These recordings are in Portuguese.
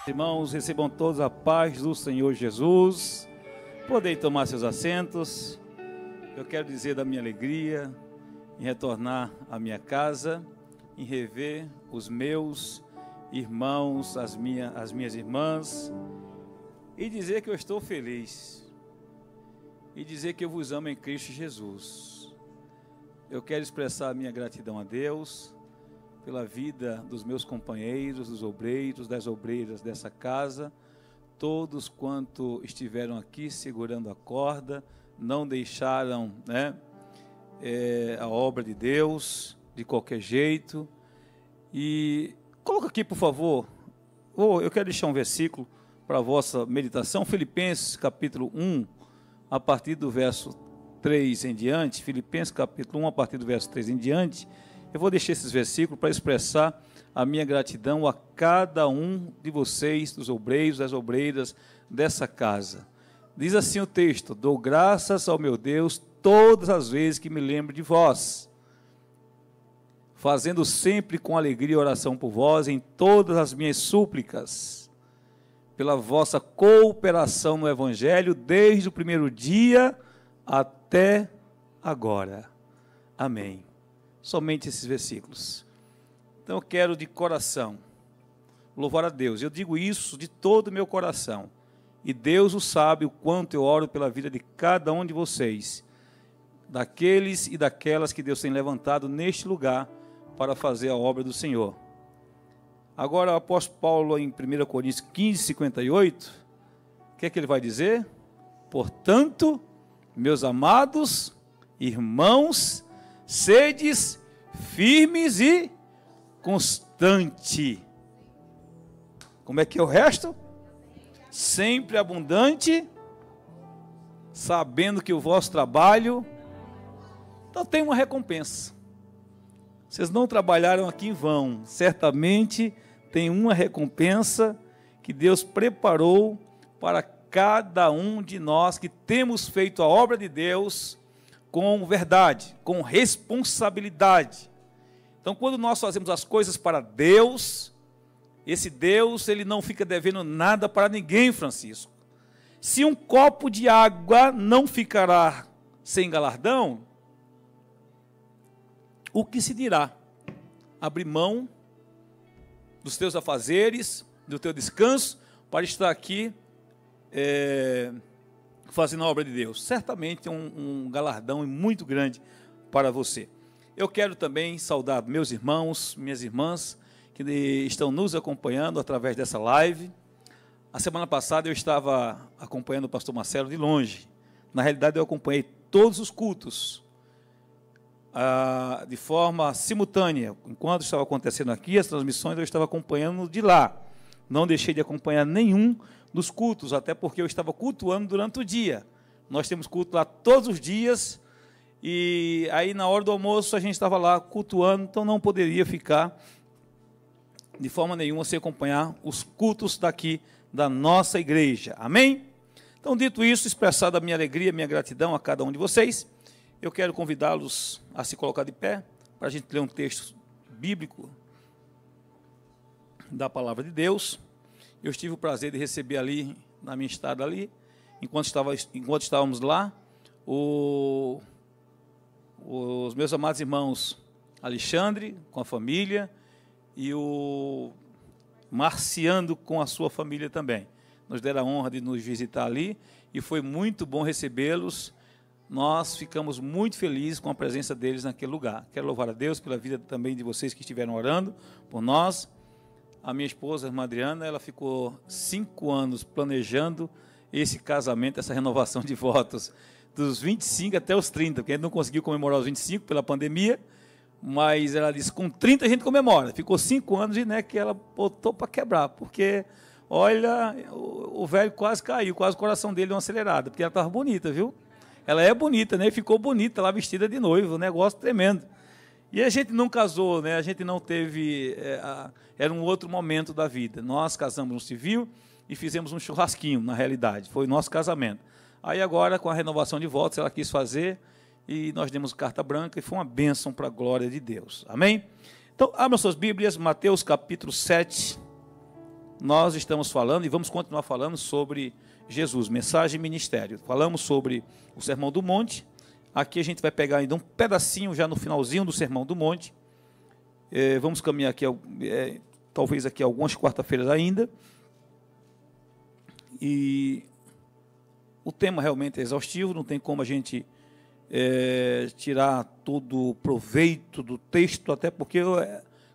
Irmãos, recebam todos a paz do Senhor Jesus. Podem tomar seus assentos. Eu quero dizer da minha alegria em retornar à minha casa, em rever os meus irmãos, as minhas irmãs, e dizer que eu estou feliz, e dizer que eu vos amo em Cristo Jesus. Eu quero expressar a minha gratidão a Deus pela vida dos meus companheiros, dos obreiros, das obreiras dessa casa, todos quanto estiveram aqui segurando a corda, não deixaram, a obra de Deus de qualquer jeito. E coloca aqui, por favor, eu quero deixar um versículo para a vossa meditação, Filipenses capítulo 1, a partir do verso 3 em diante, Filipenses capítulo 1, a partir do verso 3 em diante. Eu vou deixar esses versículos para expressar a minha gratidão a cada um de vocês, dos obreiros, das obreiras dessa casa. Diz assim o texto: dou graças ao meu Deus todas as vezes que me lembro de vós, fazendo sempre com alegria e oração por vós em todas as minhas súplicas, pela vossa cooperação no Evangelho, desde o primeiro dia até agora. Amém. Somente esses versículos. Então eu quero de coração louvar a Deus. Eu digo isso de todo o meu coração. E Deus o sabe o quanto eu oro pela vida de cada um de vocês, daqueles e daquelas que Deus tem levantado neste lugar para fazer a obra do Senhor. Agora o apóstolo Paulo, em 1 Coríntios 15, 58, o que é que ele vai dizer? Portanto, meus amados irmãos, sedes firmes e constante. Como é que é o resto? Sempre abundante, sabendo que o vosso trabalho, então tem uma recompensa. Vocês não trabalharam aqui em vão, certamente tem uma recompensa que Deus preparou para cada um de nós que temos feito a obra de Deus com verdade, com responsabilidade. Então, quando nós fazemos as coisas para Deus, esse Deus, ele não fica devendo nada para ninguém, Francisco. Se um copo de água não ficará sem galardão, o que se dirá? Abrir mão dos teus afazeres, do teu descanso, para estar aqui fazendo a obra de Deus. Certamente é um galardão muito grande para você. Eu quero também saudar meus irmãos, minhas irmãs, que estão nos acompanhando através dessa live. A semana passada eu estava acompanhando o pastor Marcelo de longe. Na realidade, eu acompanhei todos os cultos de forma simultânea. Enquanto estava acontecendo aqui as transmissões, eu estava acompanhando de lá. Não deixei de acompanhar nenhum dos cultos, até porque eu estava cultuando durante o dia. Nós temos culto lá todos os dias, e aí na hora do almoço a gente estava lá cultuando, então não poderia ficar de forma nenhuma sem acompanhar os cultos daqui da nossa igreja. Amém? Então, dito isso, expressada a minha alegria, a minha gratidão a cada um de vocês, eu quero convidá-los a se colocar de pé, para a gente ler um texto bíblico da palavra de Deus. Eu tive o prazer de receber ali, na minha estada ali, enquanto estávamos lá, os meus amados irmãos Alexandre, com a família, e o Marciando, com a sua família também. Nos deram a honra de nos visitar ali, e foi muito bom recebê-los. Nós ficamos muito felizes com a presença deles naquele lugar. Quero louvar a Deus pela vida também de vocês que estiveram orando por nós. A minha esposa, a irmã Adriana, ela ficou 5 anos planejando esse casamento, essa renovação de votos, dos 25 até os 30, porque a gente não conseguiu comemorar os 25 pela pandemia, mas ela disse, com 30 a gente comemora. Ficou 5 anos e que ela botou para quebrar, porque, olha, o velho quase caiu, quase o coração dele deu uma acelerada, porque ela estava bonita, viu? Ela é bonita, né? Ficou bonita lá, vestida de noivo, um negócio tremendo. E a gente não casou, né? A gente não teve... era um outro momento da vida. Nós casamos no civil e fizemos um churrasquinho, na realidade. Foi o nosso casamento. Aí agora, com a renovação de votos, ela quis fazer e nós demos carta branca e foi uma bênção para a glória de Deus. Amém? Então, abram suas Bíblias, Mateus capítulo 7, nós estamos falando e vamos continuar falando sobre Jesus, mensagem e ministério. Falamos sobre o Sermão do Monte. Aqui a gente vai pegar ainda um pedacinho já no finalzinho do Sermão do Monte. Vamos caminhar aqui, talvez aqui algumas quarta-feiras ainda. E o tema realmente é exaustivo, não tem como a gente tirar todo o proveito do texto, até porque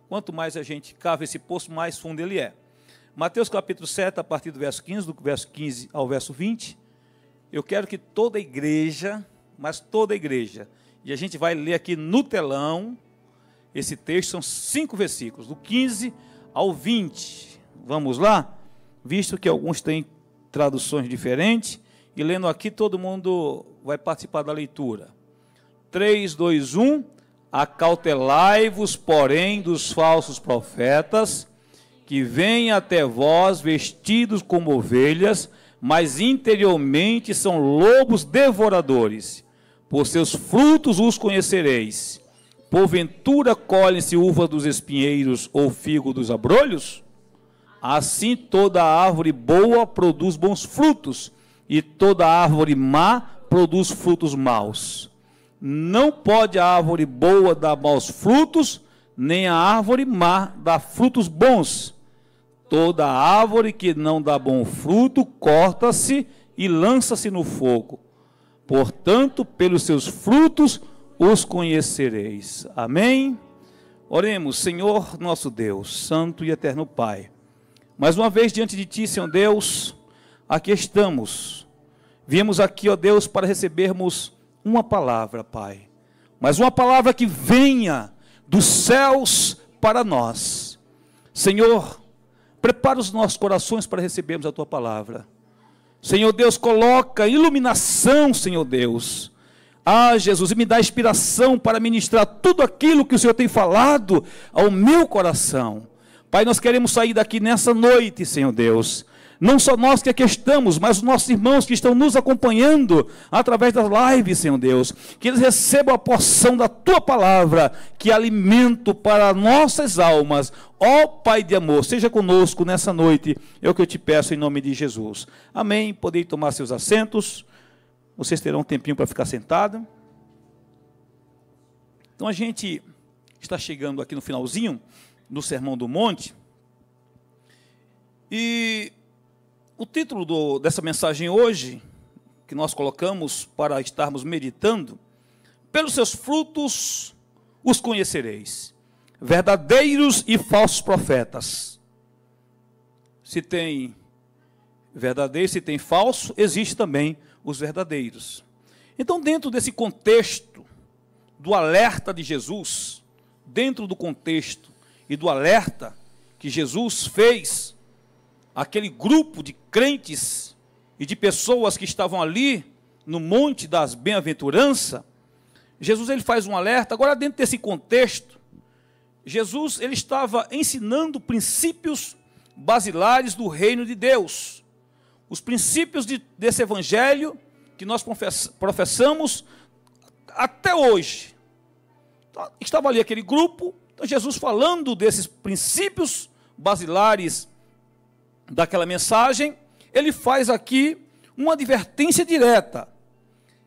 quanto mais a gente cava esse poço, mais fundo ele é. Mateus capítulo 7, a partir do verso 15, do verso 15 ao verso 20, eu quero que toda a igreja, mas toda a igreja, e a gente vai ler aqui no telão, esse texto são 5 versículos, do 15 ao 20, vamos lá? Visto que alguns têm traduções diferentes, e lendo aqui todo mundo vai participar da leitura. 3, 2, 1, acautelai-vos, porém, dos falsos profetas, que vêm até vós vestidos como ovelhas, mas interiormente são lobos devoradores. Por seus frutos os conhecereis. Porventura colhem-se uva dos espinheiros ou figo dos abrolhos? Assim toda árvore boa produz bons frutos, e toda árvore má produz frutos maus. Não pode a árvore boa dar maus frutos, nem a árvore má dar frutos bons. Toda árvore que não dá bom fruto, corta-se e lança-se no fogo. Portanto, pelos seus frutos os conhecereis. Amém? Oremos. Senhor nosso Deus, santo e eterno Pai, mais uma vez diante de Ti, Senhor Deus, aqui estamos. Viemos aqui, ó Deus, para recebermos uma palavra, Pai, mas uma palavra que venha dos céus para nós. Senhor, prepara os nossos corações para recebermos a Tua palavra. Senhor Deus, coloca iluminação, Senhor Deus. Jesus, e me dá inspiração para ministrar tudo aquilo que o Senhor tem falado ao meu coração. Pai, nós queremos sair daqui nessa noite, Senhor Deus. Não só nós que aqui estamos, mas os nossos irmãos que estão nos acompanhando através das lives, Senhor Deus. Que eles recebam a porção da Tua palavra, que é alimento para nossas almas. Ó Pai de amor, seja conosco nessa noite, é o que eu te peço em nome de Jesus. Amém. Podem tomar seus assentos. Vocês terão um tempinho para ficar sentado. Então a gente está chegando aqui no finalzinho do Sermão do Monte. E o título dessa mensagem hoje, que nós colocamos para estarmos meditando: pelos seus frutos os conhecereis, verdadeiros e falsos profetas. Se tem verdadeiro, se tem falso, existe também os verdadeiros. Então, dentro desse contexto do alerta de Jesus, dentro do contexto e do alerta que Jesus fez àquele grupo de crentes e de pessoas que estavam ali no Monte das Bem-aventuranças, Jesus ele faz um alerta. Agora, dentro desse contexto, Jesus ele estava ensinando princípios basilares do reino de Deus. Os princípios desse evangelho que nós professamos até hoje. Então, estava ali aquele grupo, então Jesus falando desses princípios basilares daquela mensagem, ele faz aqui uma advertência direta.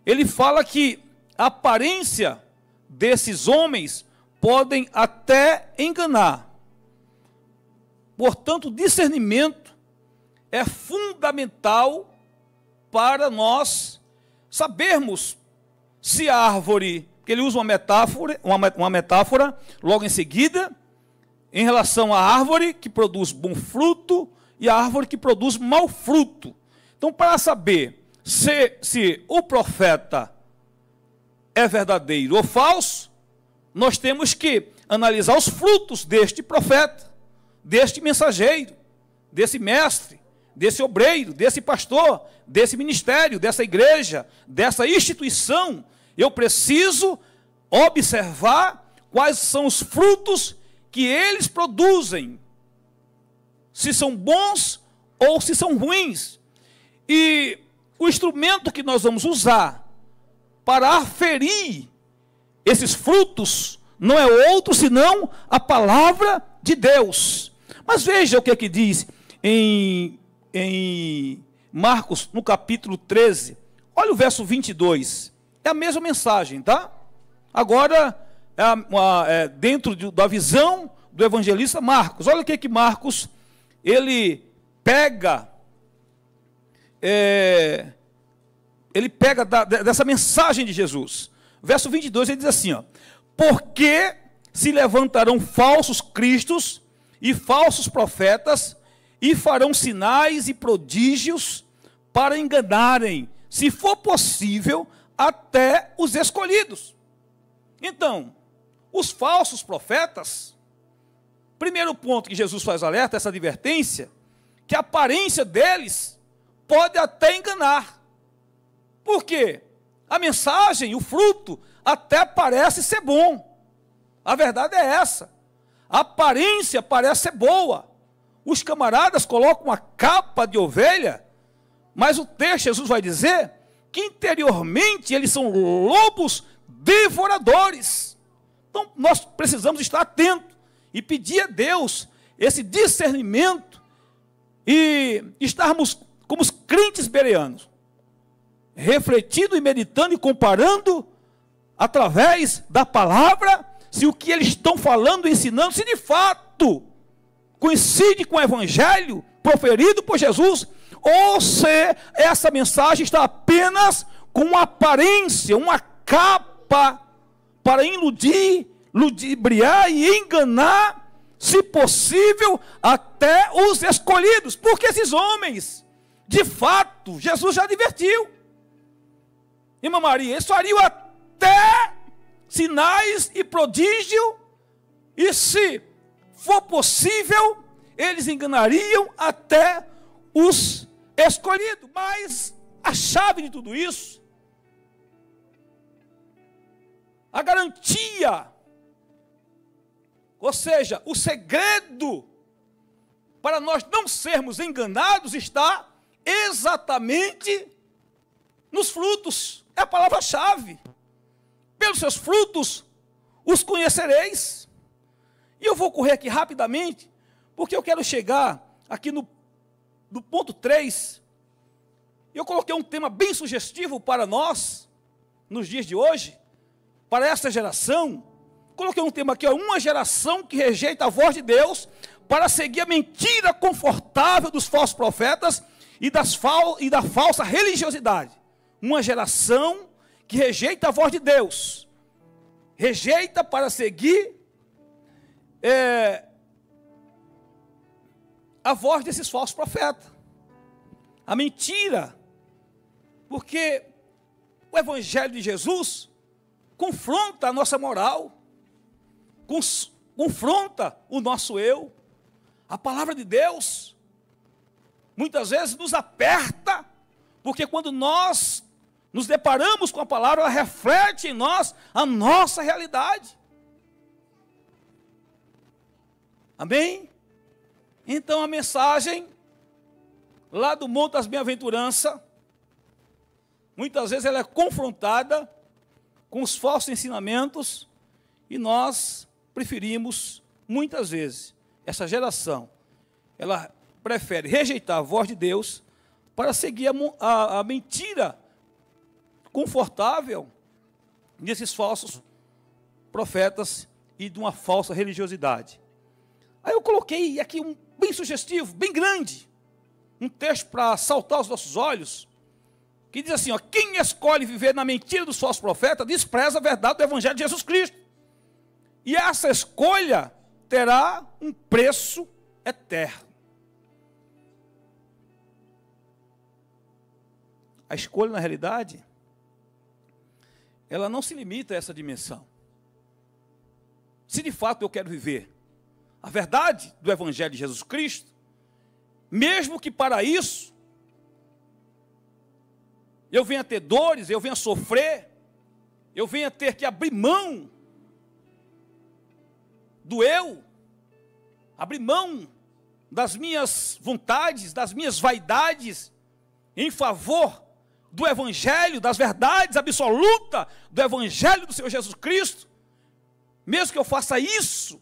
Ele fala que a aparência desses homens podem até enganar. Portanto, o discernimento é fundamental para nós sabermos se a árvore, que ele usa uma metáfora logo em seguida, em relação à árvore que produz bom fruto e a árvore que produz mau fruto. Então, para saber se o profeta é verdadeiro ou falso, nós temos que analisar os frutos deste profeta, deste mensageiro, desse mestre, desse obreiro, desse pastor, desse ministério, dessa igreja, dessa instituição. Eu preciso observar quais são os frutos que eles produzem, se são bons ou se são ruins. E o instrumento que nós vamos usar para aferir esses frutos não é outro senão a palavra de Deus. Mas veja o que é que diz: em Marcos, no capítulo 13, olha o verso 22. É a mesma mensagem, tá? Agora, dentro da visão do evangelista Marcos. Olha o que Marcos, ele pega dessa mensagem de Jesus. Verso 22, ele diz assim, ó: porque se levantarão falsos cristos e falsos profetas, e farão sinais e prodígios para enganarem, se for possível, até os escolhidos. Então, os falsos profetas, primeiro ponto que Jesus faz alerta, essa advertência, que a aparência deles pode até enganar. Por quê? A mensagem, o fruto, até parece ser bom. A verdade é essa. A aparência parece ser boa. Os camaradas colocam uma capa de ovelha, mas o texto, Jesus vai dizer, que interiormente eles são lobos devoradores. Então, nós precisamos estar atentos e pedir a Deus esse discernimento e estarmos como os crentes bereanos, refletindo e meditando e comparando através da palavra, se o que eles estão falando e ensinando, se de fato coincide com o evangelho proferido por Jesus, ou se essa mensagem está apenas com uma aparência, uma capa para iludir, ludibriar e enganar, se possível, até os escolhidos. Porque esses homens, de fato, Jesus já advertiu. Irmã Maria, eles fariam até sinais e prodígio, e se for possível, eles enganariam até os escolhidos. Mas a chave de tudo isso, a garantia, ou seja, o segredo para nós não sermos enganados está exatamente nos frutos. É a palavra-chave. Pelos seus frutos os conhecereis. E eu vou correr aqui rapidamente, porque eu quero chegar aqui no ponto 3. Eu coloquei um tema bem sugestivo para nós, nos dias de hoje, para esta geração. Coloquei um tema aqui, ó, uma geração que rejeita a voz de Deus para seguir a mentira confortável dos falsos profetas e da falsa religiosidade. Uma geração que rejeita a voz de Deus, rejeita para seguir a voz desses falsos profetas, a mentira, porque o evangelho de Jesus confronta a nossa moral, confronta o nosso eu. A palavra de Deus muitas vezes nos aperta, porque quando nós nos deparamos com a palavra, ela reflete em nós a nossa realidade. Amém? Então a mensagem lá do Monte das Bem-aventuranças, muitas vezes ela é confrontada com os falsos ensinamentos, e nós preferimos, muitas vezes, essa geração, ela prefere rejeitar a voz de Deus para seguir a mentira confortável desses falsos profetas e de uma falsa religiosidade. Aí eu coloquei aqui um bem sugestivo, bem grande, um texto para saltar os nossos olhos, que diz assim, ó: quem escolhe viver na mentira dos falsos profetas, despreza a verdade do evangelho de Jesus Cristo. E essa escolha terá um preço eterno. A escolha, na realidade, ela não se limita a essa dimensão. Se de fato eu quero viver a verdade do evangelho de Jesus Cristo, mesmo que para isso eu venha ter dores, eu venha sofrer, eu venha ter que abrir mão do eu, abrir mão das minhas vontades, das minhas vaidades, em favor do evangelho, das verdades absolutas do evangelho do Senhor Jesus Cristo, mesmo que eu faça isso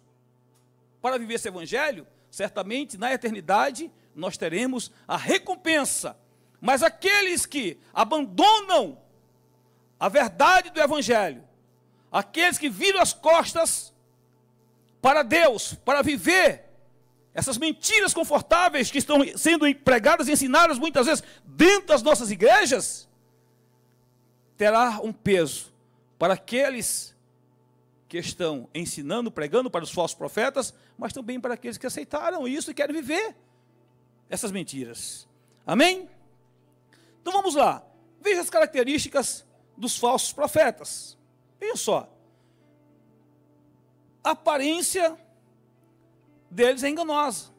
para viver esse evangelho, certamente na eternidade nós teremos a recompensa. Mas aqueles que abandonam a verdade do Evangelho, aqueles que viram as costas para Deus, para viver essas mentiras confortáveis que estão sendo pregadas e ensinadas muitas vezes dentro das nossas igrejas, terá um peso para aqueles que estão ensinando, pregando para os falsos profetas, mas também para aqueles que aceitaram isso e querem viver essas mentiras. Amém? Então vamos lá. Veja as características dos falsos profetas. Veja só. A aparência deles é enganosa.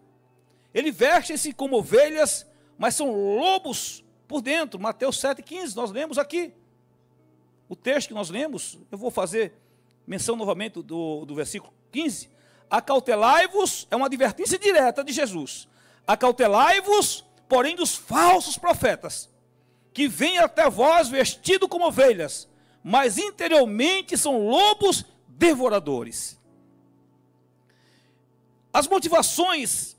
Eles vestem-se como ovelhas, mas são lobos por dentro. Mateus 7,15, nós lemos aqui. O texto que nós lemos, eu vou fazer menção novamente do versículo 15. Acautelai-vos, é uma advertência direta de Jesus. Acautelai-vos, porém, dos falsos profetas, que vêm até vós vestidos como ovelhas, mas interiormente são lobos devoradores. As motivações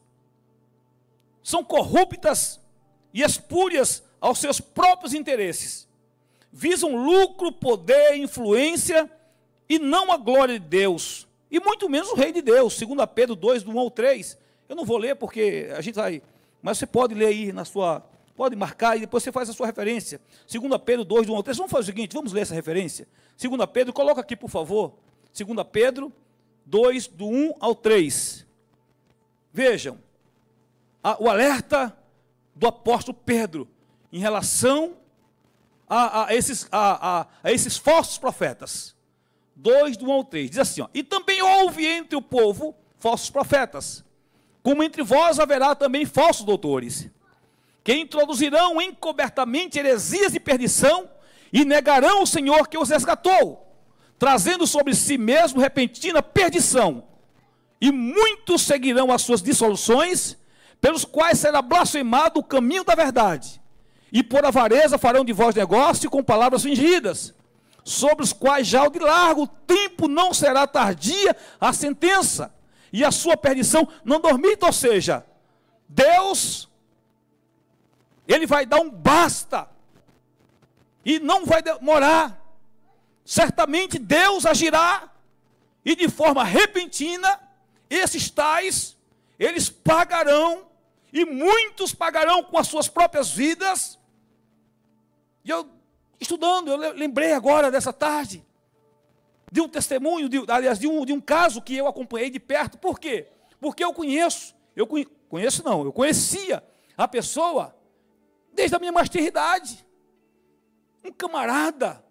são corruptas e espúrias aos seus próprios interesses. Visam lucro, poder, influência e não a glória de Deus, e muito menos o Rei de Deus. 2 Pedro 2, do 1 ao 3. Eu não vou ler porque a gente vai, mas você pode ler aí na sua, pode marcar e depois você faz a sua referência. 2 Pedro 2, do 1 ao 3. Vamos fazer o seguinte, vamos ler essa referência. 2 Pedro, coloca aqui por favor. 2 Pedro 2, do 1 ao 3. Vejam, o alerta do apóstolo Pedro em relação a esses falsos profetas. 2, do 1 ao 3, diz assim, ó, e também houve entre o povo falsos profetas, como entre vós haverá também falsos doutores, que introduzirão encobertamente heresias de perdição, e negarão o Senhor que os resgatou, trazendo sobre si mesmo repentina perdição, e muitos seguirão as suas dissoluções, pelos quais será blasfemado o caminho da verdade, e por avareza farão de vós negócio com palavras fingidas, sobre os quais já o de largo tempo não será tardia a sentença, e a sua perdição não dormita. Ou seja, Deus, Ele vai dar um basta, e não vai demorar. Certamente Deus agirá, e de forma repentina, esses tais, eles pagarão, e muitos pagarão com as suas próprias vidas. E eu, estudando, eu lembrei agora dessa tarde, de um testemunho, de um caso que eu acompanhei de perto. Por quê? Porque eu conhecia a pessoa desde a minha mais tenra idade. Um camarada,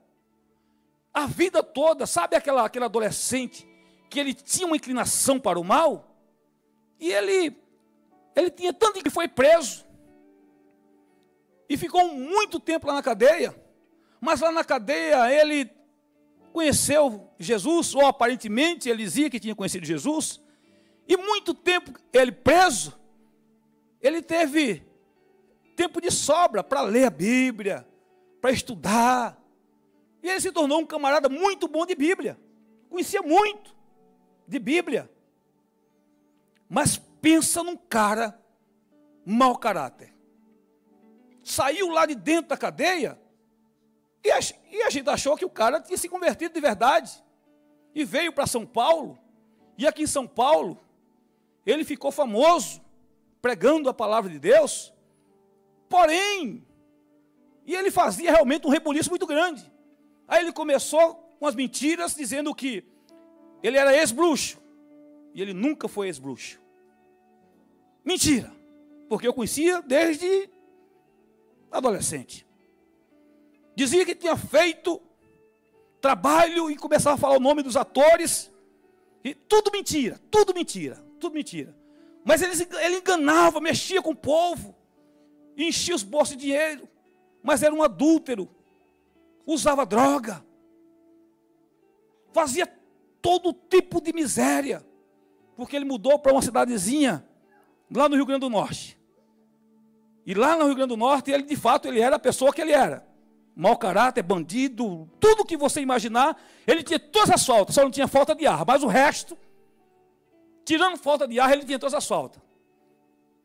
a vida toda, sabe aquele adolescente que ele tinha uma inclinação para o mal? E ele tinha tanto que foi preso, e ficou muito tempo lá na cadeia, mas lá na cadeia ele conheceu Jesus, ou aparentemente ele dizia que tinha conhecido Jesus, e muito tempo ele preso, ele teve tempo de sobra para ler a Bíblia, para estudar, e ele se tornou um camarada muito bom de Bíblia, conhecia muito de Bíblia, mas pensa num cara mau caráter, saiu lá de dentro da cadeia, e a gente achou que o cara tinha se convertido de verdade, e veio para São Paulo, e aqui em São Paulo, ele ficou famoso, pregando a palavra de Deus, porém, e ele fazia realmente um rebuliço muito grande. Aí ele começou com as mentiras, dizendo que ele era ex-bruxo, e ele nunca foi ex-bruxo. Mentira, porque eu conhecia desde adolescente. Dizia que tinha feito trabalho e começava a falar o nome dos atores, e tudo mentira, tudo mentira, tudo mentira. Mas ele enganava, mexia com o povo, enchia os bolsos de dinheiro, mas era um adúltero, usava droga, fazia todo tipo de miséria, porque ele mudou para uma cidadezinha lá no Rio Grande do Norte. E lá no Rio Grande do Norte, ele de fato ele era a pessoa que ele era. Mau caráter, bandido, tudo que você imaginar, ele tinha todas as faltas, só não tinha falta de ar, mas o resto, tirando falta de ar, ele tinha todas as faltas.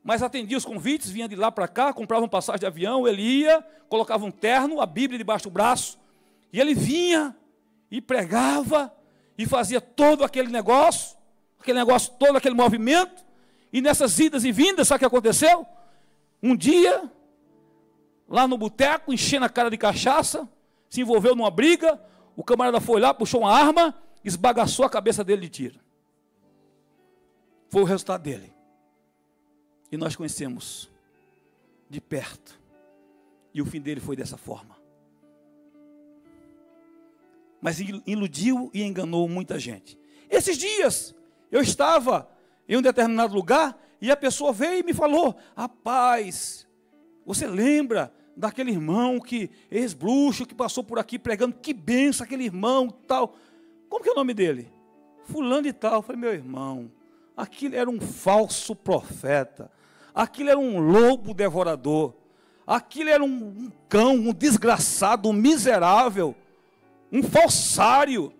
mas atendia os convites, vinha de lá para cá, comprava um passagem de avião, ele ia, colocava um terno, a Bíblia debaixo do braço, e ele vinha e pregava e fazia todo aquele negócio todo, aquele movimento, e nessas idas e vindas, sabe o que aconteceu? Um dia, lá no boteco, enchendo a cara de cachaça, se envolveu numa briga, o camarada foi lá, puxou uma arma, esbagaçou a cabeça dele de tiro. Foi o resultado dele. E nós conhecemos de perto. E o fim dele foi dessa forma. Mas iludiu e enganou muita gente. Esses dias, eu estava em um determinado lugar e a pessoa veio e me falou: rapaz, você lembra daquele irmão ex-bruxo, que passou por aqui pregando, que benção aquele irmão tal. Como que é o nome dele? Fulano e tal. Eu falei: meu irmão, aquilo era um falso profeta, aquilo era um lobo devorador, aquilo era um cão, um desgraçado, um miserável, um falsário.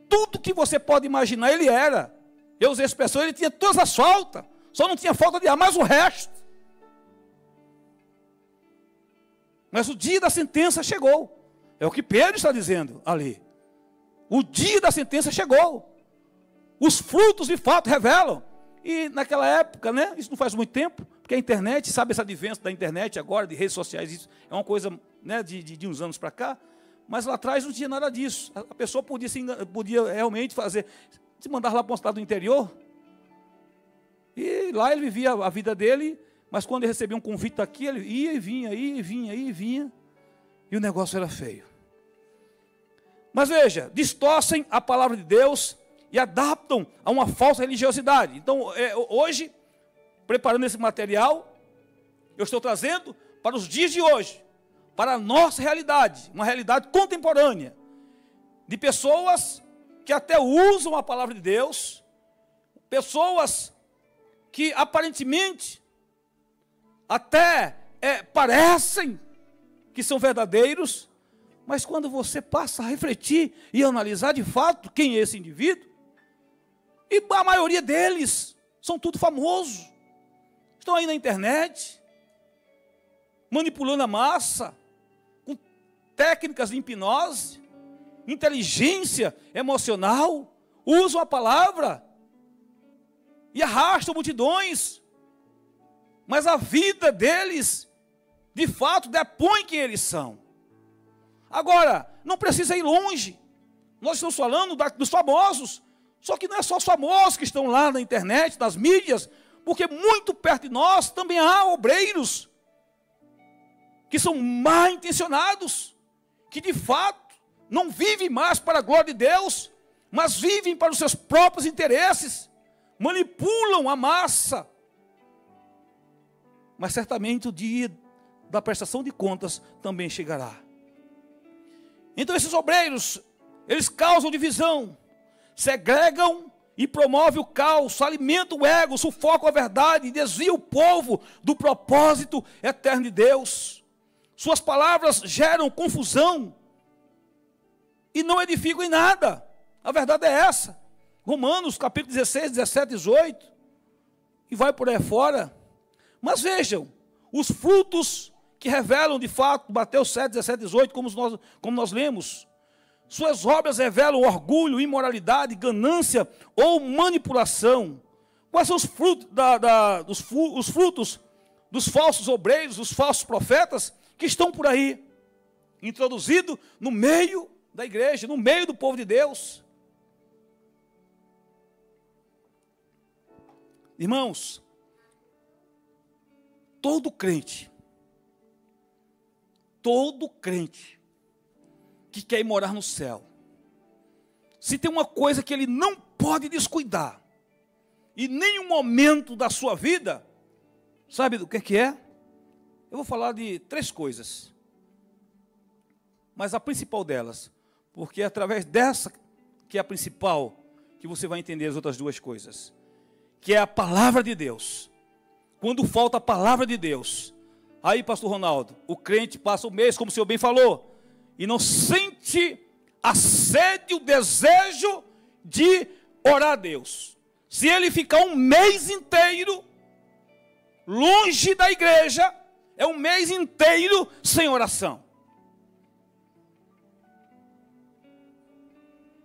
Tudo que você pode imaginar ele era. Eu usei a expressão, ele tinha todas as faltas, só não tinha falta de ar, mas o resto. Mas o dia da sentença chegou. É o que Pedro está dizendo ali. O dia da sentença chegou. Os frutos de fato revelam. E naquela época, né, isso não faz muito tempo, porque a internet, sabe esse advento da internet agora, de redes sociais, isso é uma coisa, né, de uns anos para cá, mas lá atrás não tinha nada disso. A pessoa podia realmente fazer, se mandar lá para uma cidade do interior, e lá ele vivia a vida dele, mas quando ele recebia um convite daqui, ele ia e vinha, e o negócio era feio. Mas veja, distorcem a palavra de Deus e adaptam a uma falsa religiosidade. Então, hoje, preparando esse material, eu estou trazendo para os dias de hoje, para a nossa realidade, uma realidade contemporânea, de pessoas que até usam a palavra de Deus, pessoas que aparentemente até parecem que são verdadeiros, mas quando você passa a refletir e analisar de fato quem é esse indivíduo, e a maioria deles são tudo famosos, estão aí na internet, manipulando a massa, com técnicas de hipnose, inteligência emocional, usam a palavra e arrastam multidões, mas a vida deles, de fato, depõe quem eles são. Agora, não precisa ir longe, nós estamos falando dos famosos, só que não é só os famosos que estão lá na internet, nas mídias, porque muito perto de nós também há obreiros, que são mal intencionados, que de fato não vivem mais para a glória de Deus, mas vivem para os seus próprios interesses, manipulam a massa. Mas certamente o dia da prestação de contas também chegará. Então esses obreiros, eles causam divisão, segregam e promovem o caos, alimentam o ego, sufocam a verdade, desviam o povo do propósito eterno de Deus. Suas palavras geram confusão e não edificam em nada. A verdade é essa. Romanos capítulo 16, 17, 18, e vai por aí fora. Mas vejam, os frutos que revelam de fato, Mateus 7, 17, 18, como nós lemos, suas obras revelam orgulho, imoralidade, ganância ou manipulação. Quais são os frutos, os frutos dos falsos obreiros, dos falsos profetas que estão por aí, introduzidos no meio da igreja, no meio do povo de Deus? Irmãos, todo crente que quer ir morar no céu, se tem uma coisa que ele não pode descuidar, em nenhum momento da sua vida, sabe do que é? Eu vou falar de 3 coisas, mas a principal delas, porque é através dessa, que é a principal, que você vai entender as outras 2 coisas, que é a palavra de Deus. Quando falta a palavra de Deus, aí, pastor Ronaldo, o crente passa o mês, como o senhor bem falou, e não sente a sede, o desejo de orar a Deus. Se ele ficar um mês inteiro longe da igreja, é um mês inteiro sem oração.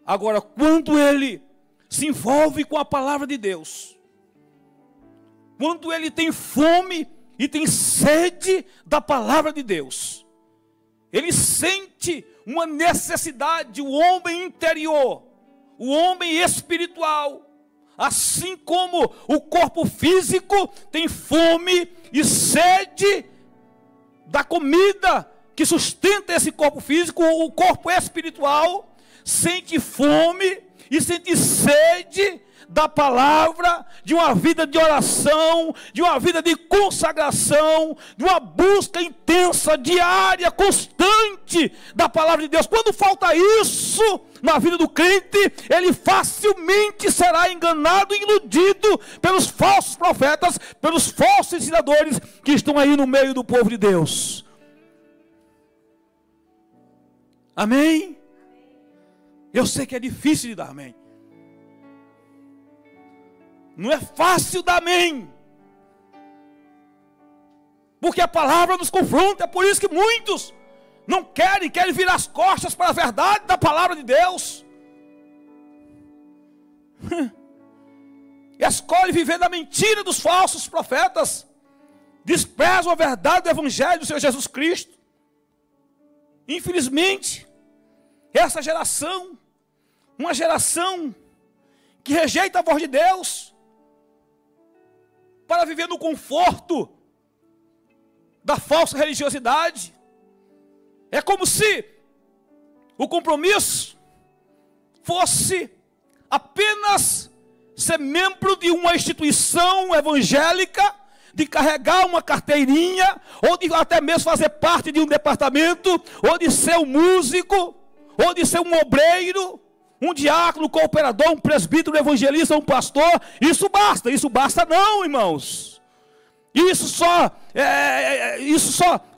Agora, quando ele se envolve com a palavra de Deus, quando ele tem fome e tem sede da palavra de Deus, ele sente uma necessidade, o homem interior, o homem espiritual, assim como o corpo físico tem fome e sede da comida que sustenta esse corpo físico, o corpo espiritual sente fome e sente sede da palavra, de uma vida de oração, de uma vida de consagração, de uma busca intensa, diária, constante da palavra de Deus. Quando falta isso na vida do crente, ele facilmente será enganado e iludido pelos falsos profetas, pelos falsos ensinadores que estão aí no meio do povo de Deus. Amém? Eu sei que é difícil de dar amém. Não é fácil dar amém. Porque a palavra nos confronta. É por isso que muitos não querem virar as costas para a verdade da palavra de Deus. E escolhe viver na mentira dos falsos profetas. Desprezam a verdade do evangelho do Senhor Jesus Cristo. Infelizmente, essa geração, uma geração que rejeita a voz de Deus, para viver no conforto da falsa religiosidade. É como se o compromisso fosse apenas ser membro de uma instituição evangélica, de carregar uma carteirinha, ou de até mesmo fazer parte de um departamento, ou de ser um músico, ou de ser um obreiro, um diácono, um cooperador, um presbítero, um evangelista, um pastor. Isso basta não, irmãos. Isso só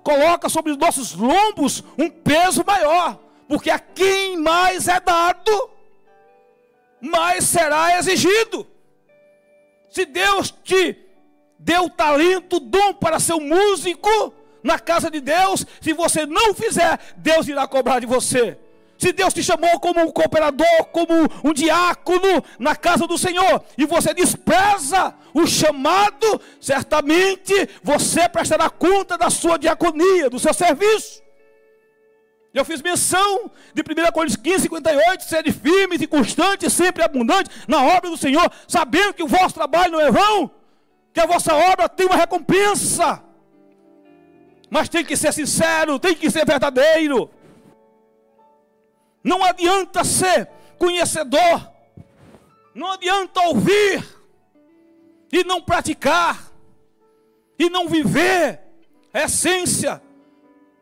coloca sobre os nossos lombos um peso maior, porque a quem mais é dado, mais será exigido. Se Deus te deu talento, dom para ser um músico na casa de Deus, se você não fizer, Deus irá cobrar de você. Se Deus te chamou como um cooperador, como um diácono na casa do Senhor, e você despreza o chamado, certamente você prestará conta da sua diaconia, do seu serviço. Eu fiz menção de 1 Coríntios 15, 58, sede firmes e constantes, sempre abundantes na obra do Senhor, sabendo que o vosso trabalho não é vão, que a vossa obra tem uma recompensa. Mas tem que ser sincero, tem que ser verdadeiro. Não adianta ser conhecedor, não adianta ouvir e não praticar, e não viver a essência,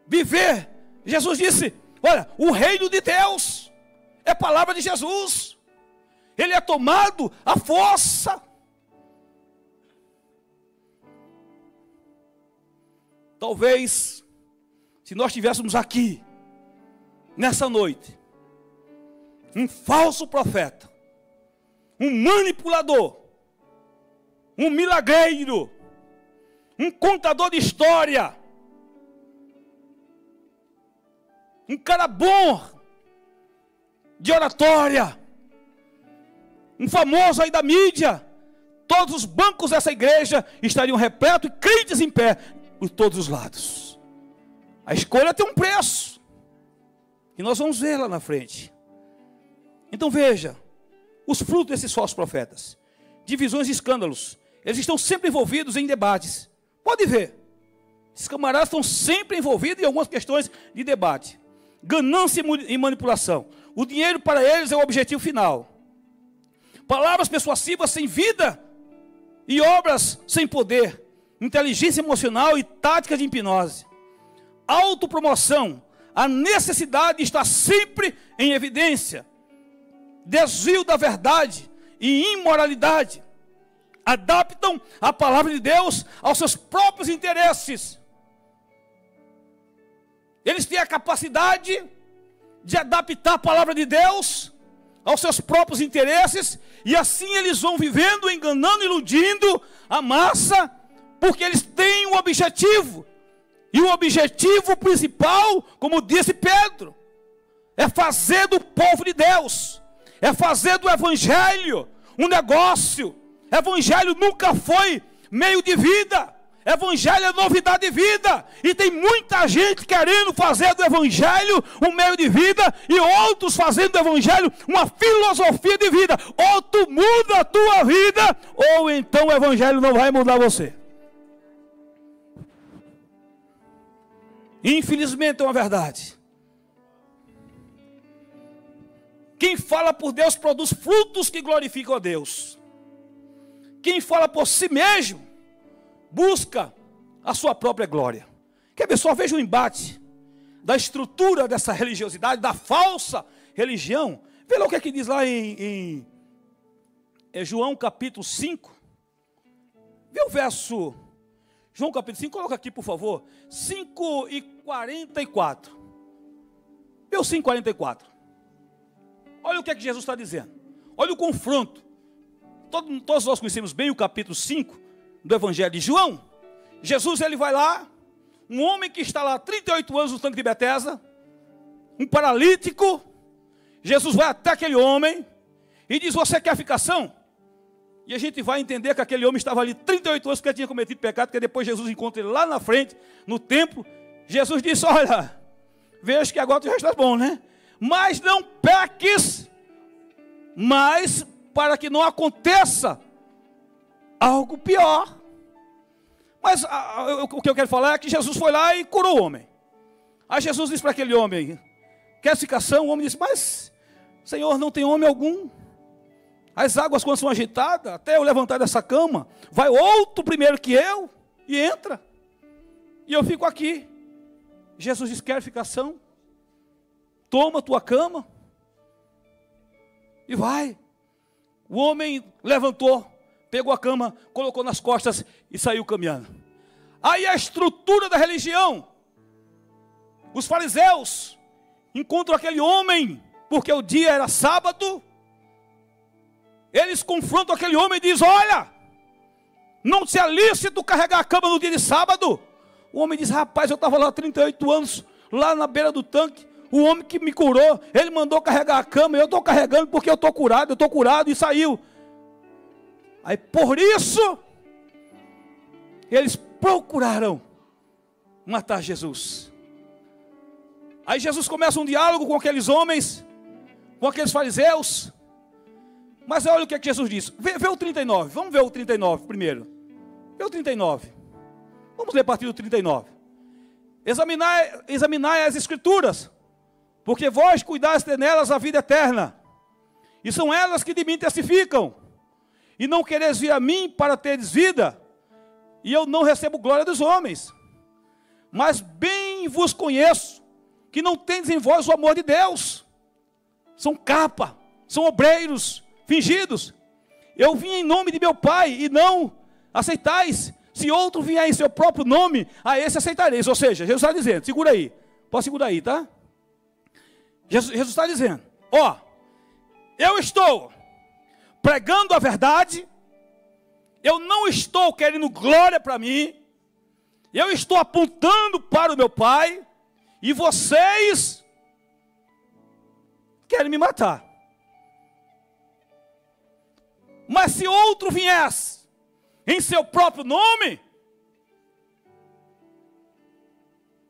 viver. Jesus disse, olha, o reino de Deus é palavra de Jesus, ele é tomado à força. Talvez, se nós estivéssemos aqui, nessa noite, um falso profeta, um manipulador, um milagreiro, um contador de história, um cara bom de oratória, um famoso aí da mídia, todos os bancos dessa igreja estariam repletos e crentes em pé por todos os lados. A escolha tem um preço, e nós vamos ver lá na frente. Então veja, os frutos desses falsos profetas, divisões e escândalos, eles estão sempre envolvidos em debates. Pode ver, esses camaradas estão sempre envolvidos em algumas questões de debate. Ganância e manipulação. O dinheiro para eles é o objetivo final. Palavras persuasivas sem vida e obras sem poder. Inteligência emocional e tática de hipnose. Autopromoção. A necessidade de estar sempre em evidência. Desvio da verdade e imoralidade. Adaptam a palavra de Deus aos seus próprios interesses. Eles têm a capacidade de adaptar a palavra de Deus aos seus próprios interesses, e assim eles vão vivendo, enganando, iludindo a massa, porque eles têm um objetivo, e o objetivo principal, como disse Pedro, é fazer do povo de Deus, é fazer do evangelho um negócio. Evangelho nunca foi meio de vida, evangelho é novidade de vida, e tem muita gente querendo fazer do evangelho um meio de vida, e outros fazendo do evangelho uma filosofia de vida. Ou tu muda a tua vida, ou então o evangelho não vai mudar você. Infelizmente é uma verdade. Quem fala por Deus produz frutos que glorificam a Deus. Quem fala por si mesmo busca a sua própria glória. Quer ver só? Veja o embate da estrutura dessa religiosidade, da falsa religião. Vê lá o que é que diz lá em João capítulo 5. Vê o verso, João capítulo 5, coloca aqui por favor, 5:44. Vê o 5:44. Olha o que é que Jesus está dizendo. Olha o confronto. Todos nós conhecemos bem o capítulo 5 do Evangelho de João. Jesus, ele vai lá, um homem que está lá há 38 anos no tanque de Betesda, um paralítico. Jesus vai até aquele homem e diz: você quer ficar são? E a gente vai entender que aquele homem estava ali 38 anos porque tinha cometido pecado, porque depois Jesus encontra ele lá na frente, no templo. Jesus disse: olha, vejo que agora tu já estás bom, né? Mas não peques, mas para que não aconteça algo pior. Mas o que eu quero falar é que Jesus foi lá e curou o homem. Aí Jesus disse para aquele homem: quer ficar são? O homem disse: mas Senhor, não tem homem algum. As águas quando são agitadas, até eu levantar dessa cama, vai outro primeiro que eu, e entra, e eu fico aqui. Jesus disse: quer ficar são? Toma a tua cama e vai. O homem levantou, pegou a cama, colocou nas costas e saiu caminhando. Aí a estrutura da religião, os fariseus encontram aquele homem, porque o dia era sábado. Eles confrontam aquele homem e dizem: olha, não se é lícito carregar a cama no dia de sábado. O homem diz: rapaz, eu estava lá há 38 anos, lá na beira do tanque. O homem que me curou, ele mandou carregar a cama, eu estou carregando porque eu estou curado, e saiu. Aí por isso, eles procuraram matar Jesus. Aí Jesus começa um diálogo com aqueles homens, com aqueles fariseus. Mas olha o que é que Jesus disse. Vê o 39, vamos ver o 39 primeiro. Vê o 39. Vamos ler a partir do 39. Examinai as escrituras, porque vós cuidaste nelas a vida eterna, e são elas que de mim testificam, e não quereis vir a mim para teres vida, e eu não recebo glória dos homens. Mas bem vos conheço, que não tendes em vós o amor de Deus. São capa, são obreiros fingidos. Eu vim em nome de meu Pai, e não aceitais. Se outro vier em seu próprio nome, a esse aceitareis. Ou seja, Jesus está dizendo, segura aí, pode segurar aí, tá? Jesus está dizendo: ó, eu estou pregando a verdade, eu não estou querendo glória para mim, eu estou apontando para o meu Pai, e vocês querem me matar. Mas se outro viesse em seu próprio nome,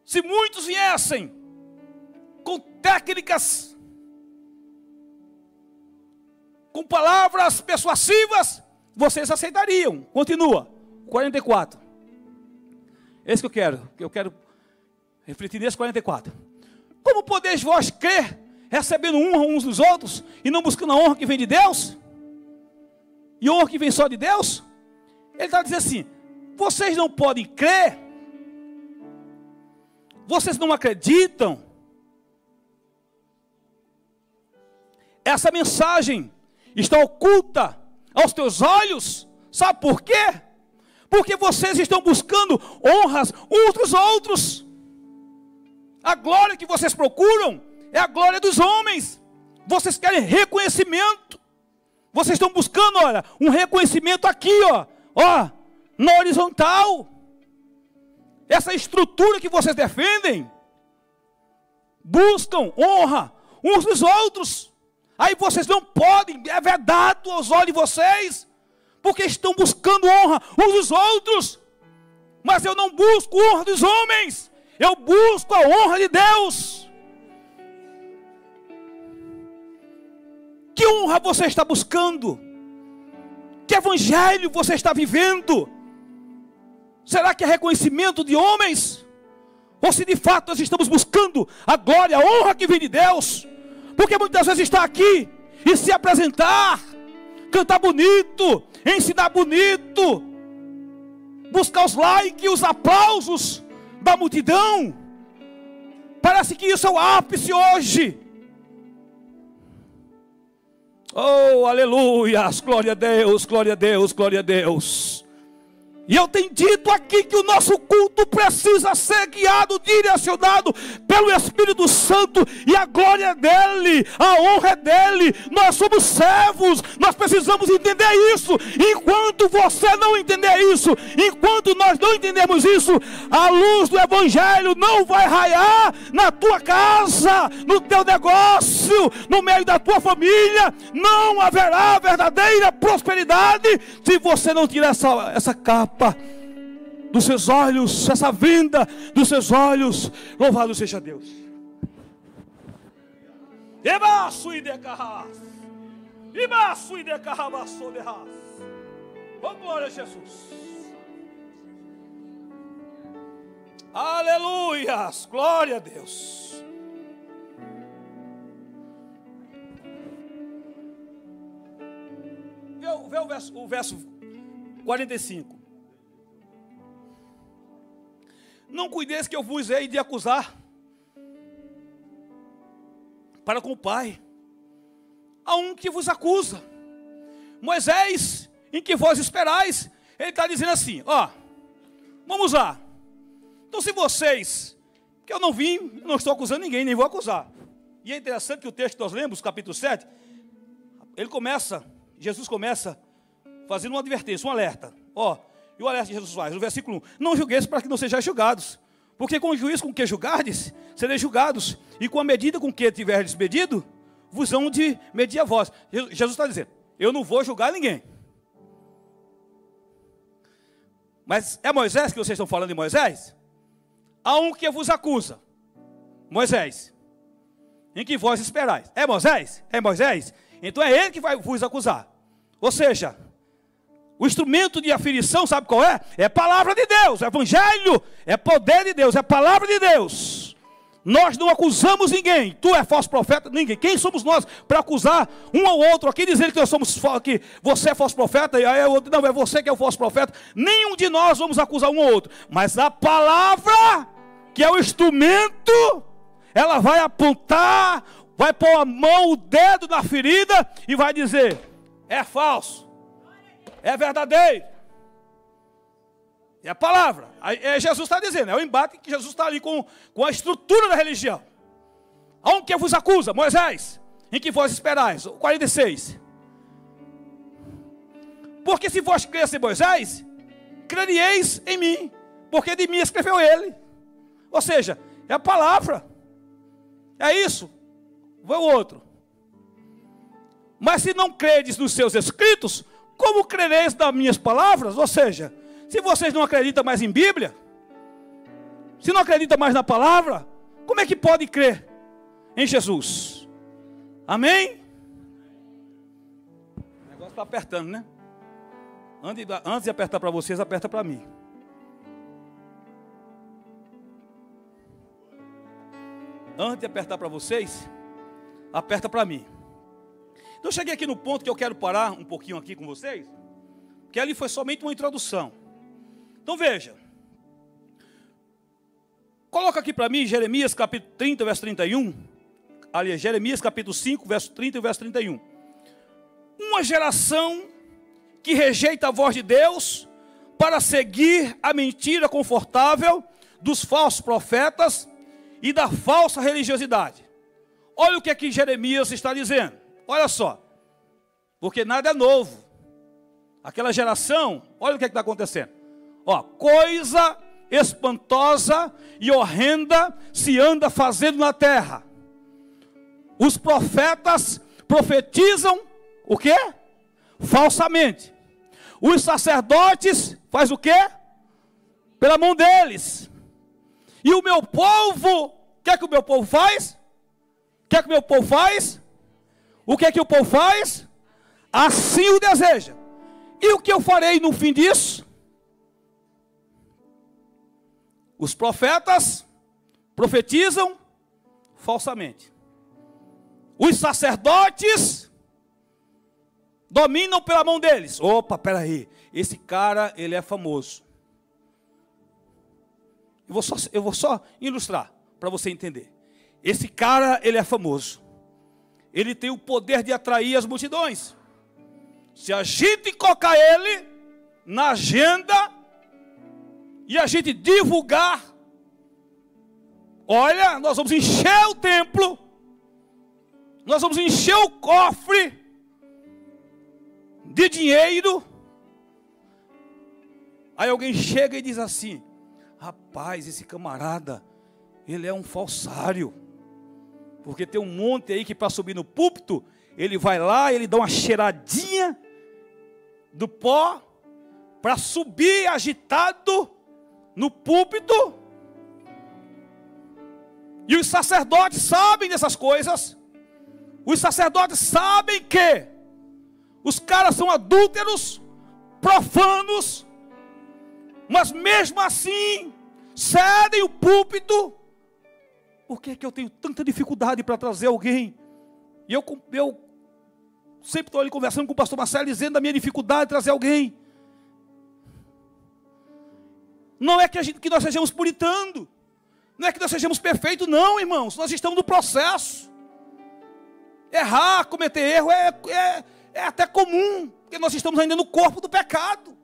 se muitos viessem com técnicas, com palavras persuasivas, vocês aceitariam. Continua, 44. Esse que eu quero refletir nesse 44. Como podeis vós crer, recebendo honra uns dos outros, e não buscando a honra que vem de Deus? E honra que vem só de Deus? Ele está dizendo assim: vocês não podem crer, vocês não acreditam. Essa mensagem está oculta aos teus olhos. Sabe por quê? Porque vocês estão buscando honras uns dos outros. A glória que vocês procuram é a glória dos homens. Vocês querem reconhecimento. Vocês estão buscando, olha, um reconhecimento aqui, ó, na horizontal. Essa estrutura que vocês defendem, buscam honra uns dos outros. Aí vocês não podem, é vedado aos olhos de vocês, porque estão buscando honra uns dos outros. Mas eu não busco honra dos homens, eu busco a honra de Deus. Que honra você está buscando? Que evangelho você está vivendo? Será que é reconhecimento de homens? Ou se de fato nós estamos buscando a glória, a honra que vem de Deus? Porque muitas vezes está aqui e se apresentar, cantar bonito, ensinar bonito, buscar os likes, os aplausos da multidão. Parece que isso é o ápice hoje. Oh, aleluias, glória a Deus, glória a Deus, glória a Deus. E eu tenho dito aqui que o nosso culto precisa ser guiado, direcionado pelo Espírito Santo. E a glória é dele, a honra é dele. Nós somos servos, nós precisamos entender isso. Enquanto você não entender isso, enquanto nós não entendemos isso, a luz do Evangelho não vai raiar na tua casa, no teu negócio, no meio da tua família. Não haverá verdadeira prosperidade se você não tirar essa capa dos seus olhos, essa venda dos seus olhos. Louvado seja Deus. Oh, glória a Jesus. Aleluias, glória a Deus. Vê o verso 45. Não cuideis que eu vos hei de acusar para com o Pai. Há um que vos acusa, Moisés, em que vós esperais. Ele está dizendo assim, ó, vamos lá. Então se vocês, que eu não vim, não estou acusando ninguém, nem vou acusar. E é interessante que o texto que nós lemos, capítulo 7, Jesus começa fazendo uma advertência, um alerta. Ó, e o alerta de Jesus faz, no versículo 1, não julgueis para que não sejais julgados, porque com o juízo com que julgardes, sereis julgados, e com a medida com que tiverdes medido, vos hão de medir a vós. Jesus está dizendo, eu não vou julgar ninguém. Mas é Moisés que vocês estão falando de Moisés? Há um que vos acusa, Moisés, em que vós esperais. É Moisés? É Moisés? Então é ele que vai vos acusar. Ou seja, o instrumento de aferição, sabe qual é? É a palavra de Deus, o Evangelho é poder de Deus, é a palavra de Deus. Nós não acusamos ninguém. Tu é falso profeta, ninguém. Quem somos nós para acusar um ao outro? Aqui dizer que nós somos, que você é falso profeta, e aí é outro, não, é você que é o falso profeta. Nenhum de nós vamos acusar um ao outro. Mas a palavra, que é o instrumento, ela vai apontar, vai pôr a mão, o dedo na ferida e vai dizer, é falso. É verdadeiro. É a palavra. Jesus está dizendo. É o embate que Jesus está ali com a estrutura da religião. Há um que vos acusa, Moisés, em que vós esperais. 46. Porque se vós cresse em Moisés, creríeis em mim, porque de mim escreveu ele. Ou seja, é a palavra. É isso. Vou o outro. Mas se não credes nos seus escritos, como crereis nas minhas palavras? Ou seja, se vocês não acreditam mais em Bíblia, se não acreditam mais na palavra, como é que pode crer em Jesus? Amém? O negócio está apertando, né? Antes de apertar para vocês, aperta para mim. Antes de apertar para vocês, aperta para mim. Então eu cheguei aqui no ponto que eu quero parar um pouquinho aqui com vocês, que ali foi somente uma introdução. Então veja, coloca aqui para mim Jeremias capítulo 30, verso 31, aliás, Jeremias capítulo 5, verso 30 e verso 31. Uma geração que rejeita a voz de Deus para seguir a mentira confortável dos falsos profetas e da falsa religiosidade. Olha o que aqui Jeremias está dizendo. Olha só, porque nada é novo. Aquela geração, olha o que está acontecendo. Ó, coisa espantosa e horrenda se anda fazendo na terra. Os profetas profetizam o quê? Falsamente. Os sacerdotes faz o quê? Pela mão deles. E o meu povo, o que é que o meu povo faz? O que é que o meu povo faz? O que é que o povo faz? Assim o deseja. E o que eu farei no fim disso? Os profetas profetizam falsamente. Os sacerdotes dominam pela mão deles. Opa, peraí, esse cara, ele é famoso. Eu vou só ilustrar, para você entender. Esse cara, ele é famoso. Ele tem o poder de atrair as multidões. Se a gente colocar ele na agenda e a gente divulgar, olha, nós vamos encher o templo, nós vamos encher o cofre de dinheiro. Aí alguém chega e diz assim: rapaz, esse camarada, ele é um falsário. Porque tem um monte aí que para subir no púlpito, ele vai lá, ele dá uma cheiradinha do pó, para subir agitado no púlpito. E os sacerdotes sabem dessas coisas. Os sacerdotes sabem que os caras são adúlteros, profanos, mas mesmo assim cedem o púlpito. Por que é que eu tenho tanta dificuldade para trazer alguém? E eu sempre estou ali conversando com o pastor Marcelo, dizendo da minha dificuldade de trazer alguém. Não é que nós sejamos puritando, não é que nós sejamos perfeitos, não, irmãos. Nós estamos no processo. Errar, cometer erro é até comum, porque nós estamos ainda no corpo do pecado.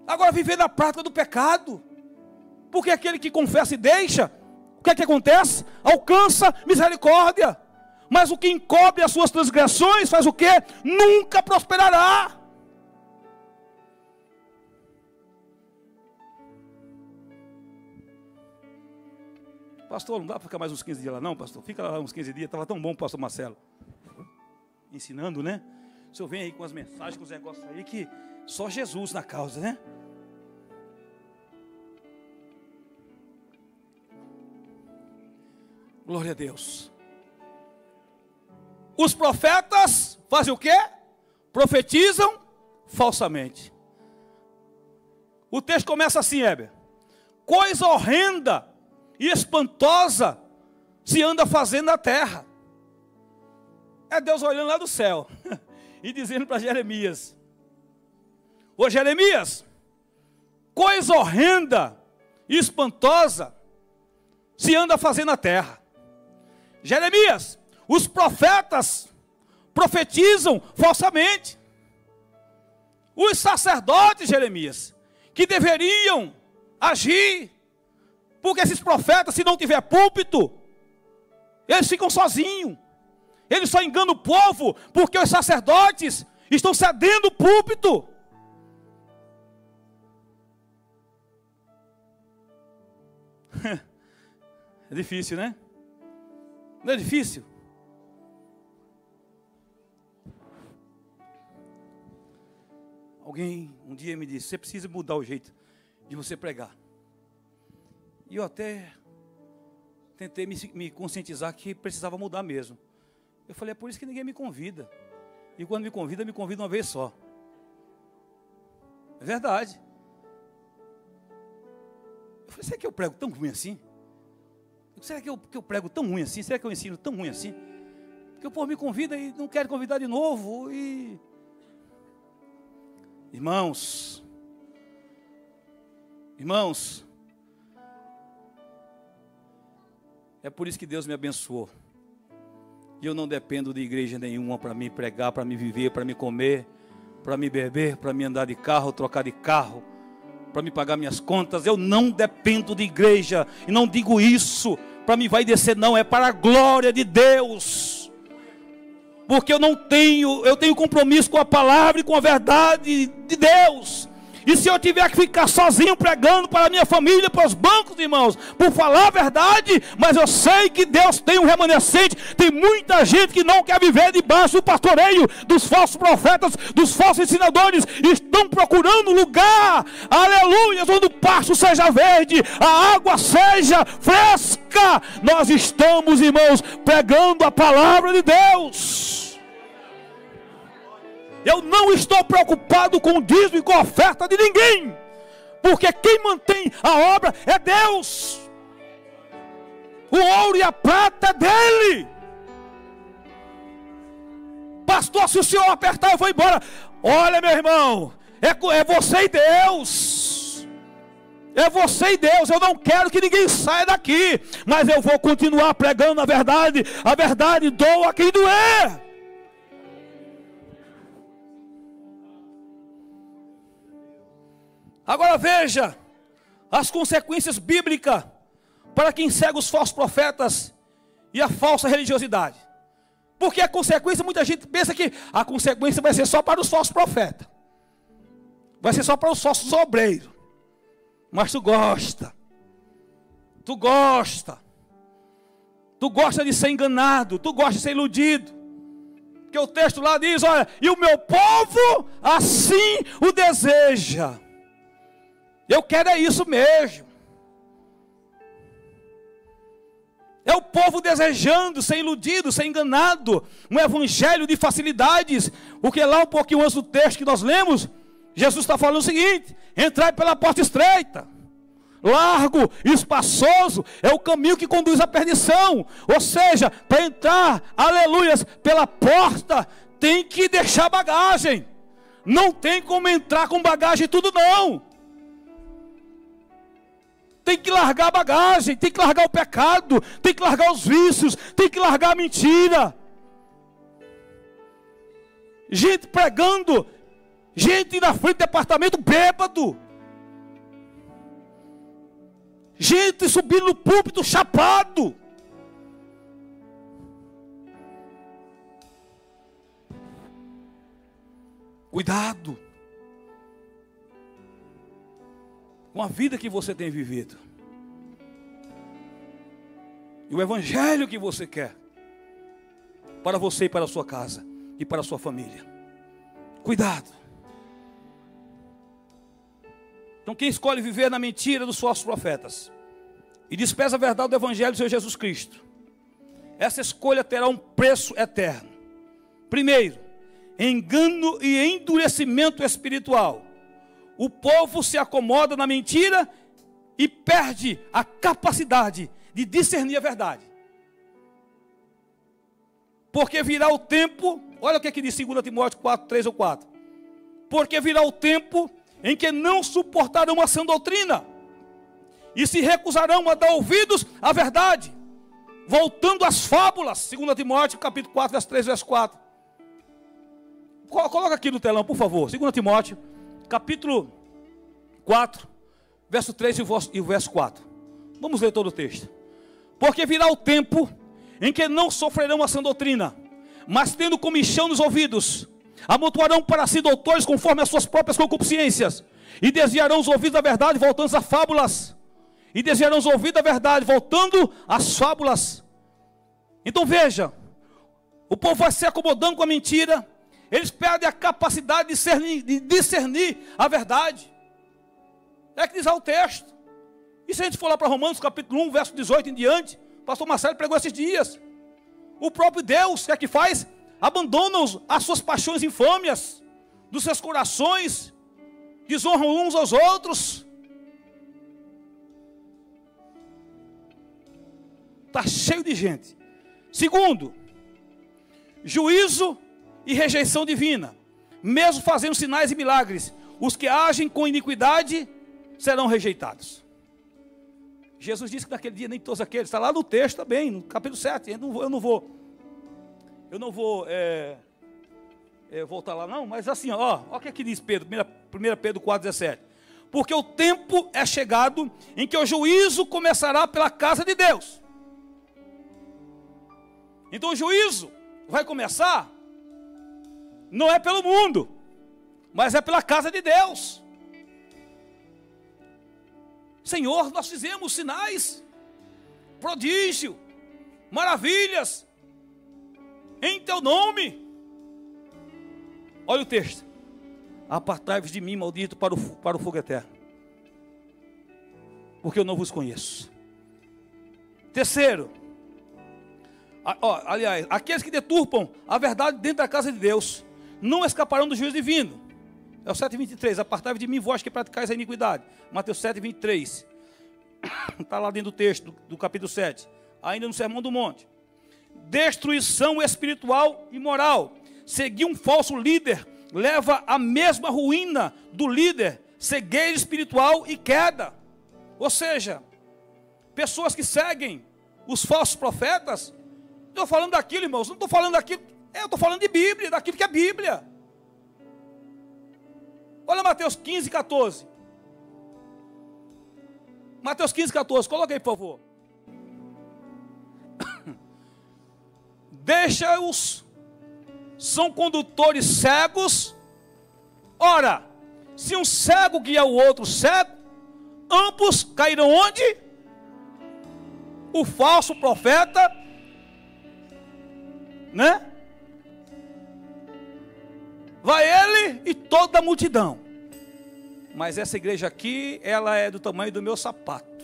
Agora, viver na prática do pecado, porque aquele que confessa e deixa, o que é que acontece? Alcança misericórdia. Mas o que encobre as suas transgressões faz o quê? Nunca prosperará. Pastor, não dá para ficar mais uns 15 dias lá não, pastor? Fica lá uns 15 dias, estava tão bom o pastor Marcelo ensinando, né? O senhor vem aí com as mensagens, com os negócios aí, que só Jesus na causa, né? Glória a Deus. Os profetas fazem o quê? Profetizam falsamente. O texto começa assim, Heber: coisa horrenda e espantosa se anda fazendo na terra. É Deus olhando lá do céu e dizendo para Jeremias: ô Jeremias, coisa horrenda e espantosa se anda fazendo na terra. Jeremias, os profetas profetizam falsamente. Os sacerdotes, Jeremias, que deveriam agir, porque esses profetas, se não tiver púlpito, eles ficam sozinhos. Eles só enganam o povo, porque os sacerdotes estão cedendo o púlpito. É difícil, né? Não é difícil? Alguém um dia me disse: você precisa mudar o jeito de você pregar. E eu até tentei me conscientizar que precisava mudar mesmo. Eu falei: é por isso que ninguém me convida. E quando me convida uma vez só. É verdade. Eu falei: será que eu prego tão ruim assim? Será que eu prego tão ruim assim? Será que eu ensino tão ruim assim? Porque o povo me convida e não quer convidar de novo. E... Irmãos, é por isso que Deus me abençoou. E eu não dependo de igreja nenhuma para me pregar, para me viver, para me comer, para me beber, para me andar de carro, trocar de carro, para me pagar minhas contas. Eu não dependo de igreja. E não digo isso para me vai descer, não. É para a glória de Deus. Porque eu tenho compromisso com a palavra e com a verdade de Deus. E se eu tiver que ficar sozinho pregando para a minha família, para os bancos, irmãos, por falar a verdade, mas eu sei que Deus tem um remanescente. Tem muita gente que não quer viver debaixo do pastoreio dos falsos profetas, dos falsos ensinadores. Estão procurando lugar, aleluia, onde o pasto seja verde, a água seja fresca. Nós estamos, irmãos, pregando a palavra de Deus. Eu não estou preocupado com o dízimo e com a oferta de ninguém, porque quem mantém a obra é Deus. O ouro e a prata é dele. Pastor, se o senhor apertar, eu vou embora. Olha, meu irmão, é você e Deus. É você e Deus. Eu não quero que ninguém saia daqui, mas eu vou continuar pregando a verdade. A verdade doa a quem doer. Agora veja as consequências bíblicas para quem segue os falsos profetas e a falsa religiosidade. Porque a consequência, muita gente pensa que a consequência vai ser só para os falsos profetas, vai ser só para os falsos obreiros. Mas tu gosta de ser enganado, tu gosta de ser iludido. Porque o texto lá diz, olha, e o meu povo assim o deseja. Eu quero é isso mesmo. É o povo desejando ser iludido, ser enganado. Um evangelho de facilidades. Porque lá um pouquinho antes do texto que nós lemos, Jesus está falando o seguinte: entrai pela porta estreita, largo e espaçoso é o caminho que conduz à perdição. Ou seja, para entrar, aleluias, pela porta, tem que deixar bagagem. Não tem como entrar com bagagem tudo não. Tem que largar a bagagem, tem que largar o pecado, tem que largar os vícios, tem que largar a mentira. Gente pregando, gente na frente do departamento bêbado. Gente subindo no púlpito chapado. Cuidado com a vida que você tem vivido e o evangelho que você quer para você e para a sua casa e para a sua família. Cuidado. Então quem escolhe viver na mentira dos falsos profetas e despreza a verdade do evangelho do Senhor Jesus Cristo, essa escolha terá um preço eterno. Primeiro, engano e endurecimento espiritual. O povo se acomoda na mentira e perde a capacidade de discernir a verdade. Porque virá o tempo, olha o que diz 2 Timóteo 4, 3 ou 4. Porque virá o tempo em que não suportarão a sã doutrina e se recusarão a dar ouvidos à verdade, voltando às fábulas. 2 Timóteo capítulo 4, verso 3, verso 4. Coloca aqui no telão, por favor. 2 Timóteo capítulo 4, verso 3 e o verso 4. Vamos ler todo o texto. Porque virá o tempo em que não sofrerão a sã doutrina, mas tendo comichão nos ouvidos, amontoarão para si doutores conforme as suas próprias concupiscências, e desviarão os ouvidos da verdade, voltando às fábulas. E desviarão os ouvidos da verdade, voltando às fábulas. Então o povo vai se acomodando com a mentira. Eles perdem a capacidade de discernir a verdade. É que diz o texto. E se a gente for lá para Romanos capítulo 1, verso 18 em diante, o pastor Marcelo pregou esses dias. O próprio Deus, o que é que faz? Abandona as suas paixões infâmias dos seus corações, desonram uns aos outros. Está cheio de gente. Segundo, juízo e rejeição divina. Mesmo fazendo sinais e milagres, os que agem com iniquidade serão rejeitados. Jesus disse que naquele dia nem todos aqueles, está lá no texto também, no capítulo 7, eu não vou voltar lá não, mas assim, olha o que diz Pedro, 1 Pedro 4,17. Porque o tempo é chegado em que o juízo começará pela casa de Deus. Então o juízo vai começar, não é pelo mundo, mas é pela casa de Deus. Senhor, nós fizemos sinais, prodígio, maravilhas, em teu nome. Olha o texto: apartai-vos de mim, maldito, para o fogo eterno, porque eu não vos conheço. Terceiro, aliás, aqueles que deturpam a verdade dentro da casa de Deus não escaparão do juízo divino. É o 7,23, apartai-vos de mim, vós que praticais a iniquidade. Mateus 7,23, está lá dentro do texto do capítulo 7, ainda no Sermão do Monte. Destruição espiritual e moral. Seguir um falso líder leva à mesma ruína do líder, cegueira espiritual e queda. Ou seja, pessoas que seguem os falsos profetas, estou falando daquilo, irmãos, não estou falando daquilo, eu estou falando de Bíblia, daquilo que é Bíblia. Olha Mateus 15, 14. Mateus 15, 14, coloca aí, por favor. Deixa-os, são condutores cegos. Ora, se um cego guia o outro cego, ambos cairão onde? O falso profeta, né? Vai ele e toda a multidão. Mas essa igreja aqui, ela é do tamanho do meu sapato.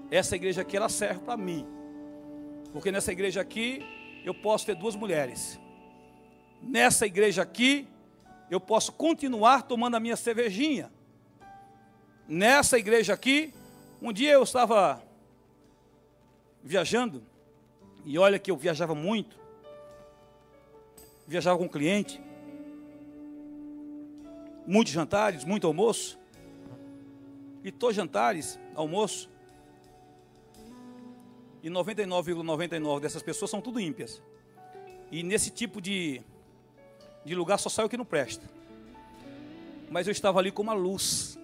Essa igreja aqui, ela serve para mim. Porque nessa igreja aqui, eu posso ter 2 mulheres. Nessa igreja aqui, eu posso continuar tomando a minha cervejinha. Nessa igreja aqui, um dia eu estava viajando, e olha que eu viajava muito, viajava com um cliente, muitos jantares, muito almoço, e todos jantares, almoço, e 99,99 dessas pessoas são tudo ímpias, e nesse tipo de lugar só sai o que não presta. Mas eu estava ali com uma luz.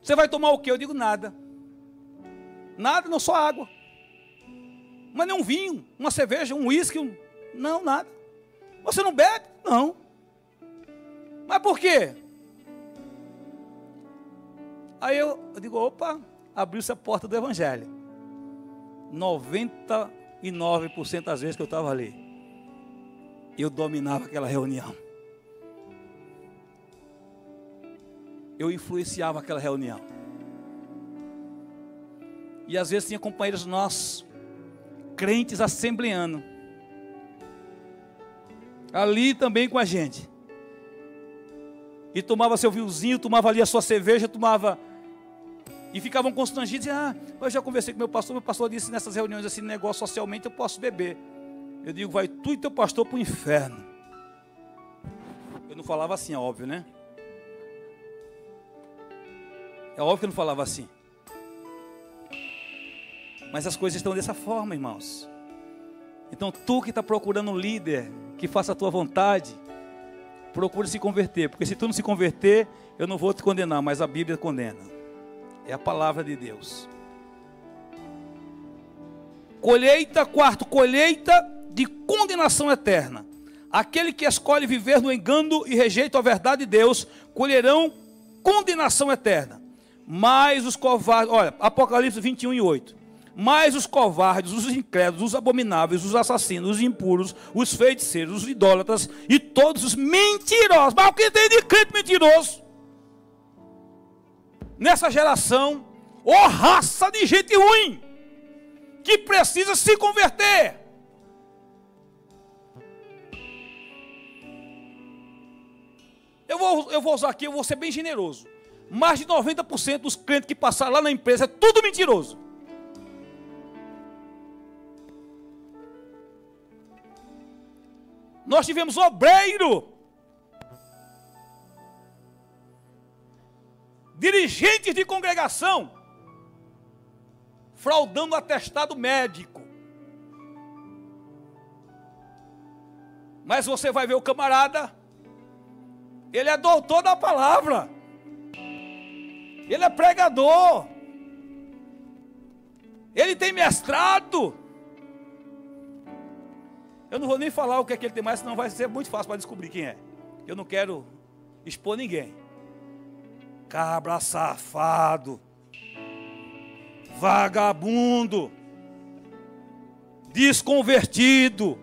Você vai tomar o quê? Eu digo nada. Nada, não, só água. Mas nem um vinho, uma cerveja, um uísque, não, nada. Você não bebe? Não. Mas por quê? Aí eu digo, opa, abriu-se a porta do Evangelho. 99% das vezes que eu estava ali, eu dominava aquela reunião. Eu influenciava aquela reunião. E às vezes tinha companheiros nossos, crentes assembleando, ali também com a gente. E tomava seu vinhozinho, tomava ali a sua cerveja, tomava... E ficavam constrangidos. Eu já conversei com meu pastor disse nessas reuniões assim, negócio socialmente eu posso beber. Eu digo, vai tu e teu pastor para o inferno. Eu não falava assim, é óbvio, né? É óbvio que eu não falava assim. Mas as coisas estão dessa forma, irmãos. Então tu que está procurando um líder que faça a tua vontade, procure se converter. Porque se tu não se converter, eu não vou te condenar, mas a Bíblia condena. É a palavra de Deus. Quarto, colheita de condenação eterna. Aquele que escolhe viver no engano e rejeita a verdade de Deus, colherão condenação eterna. Mas os covardes, olha, Apocalipse 21:8. Mas os covardes, os incrédulos, os abomináveis, os assassinos, os impuros, os feiticeiros, os idólatras e todos os mentirosos. Mas o que tem de crente mentiroso? Nessa geração, ó raça de gente ruim, que precisa se converter. Eu vou usar aqui, eu vou ser bem generoso. Mais de 90% dos crentes que passaram lá na empresa é tudo mentiroso. Nós tivemos obreiro, dirigentes de congregação, fraudando atestado médico. Mas você vai ver o camarada, ele é doutor da palavra, ele é pregador, ele tem mestrado. Eu não vou nem falar o que é que ele tem mais, senão vai ser muito fácil para descobrir quem é. Eu não quero expor ninguém. cabra safado, vagabundo, desconvertido.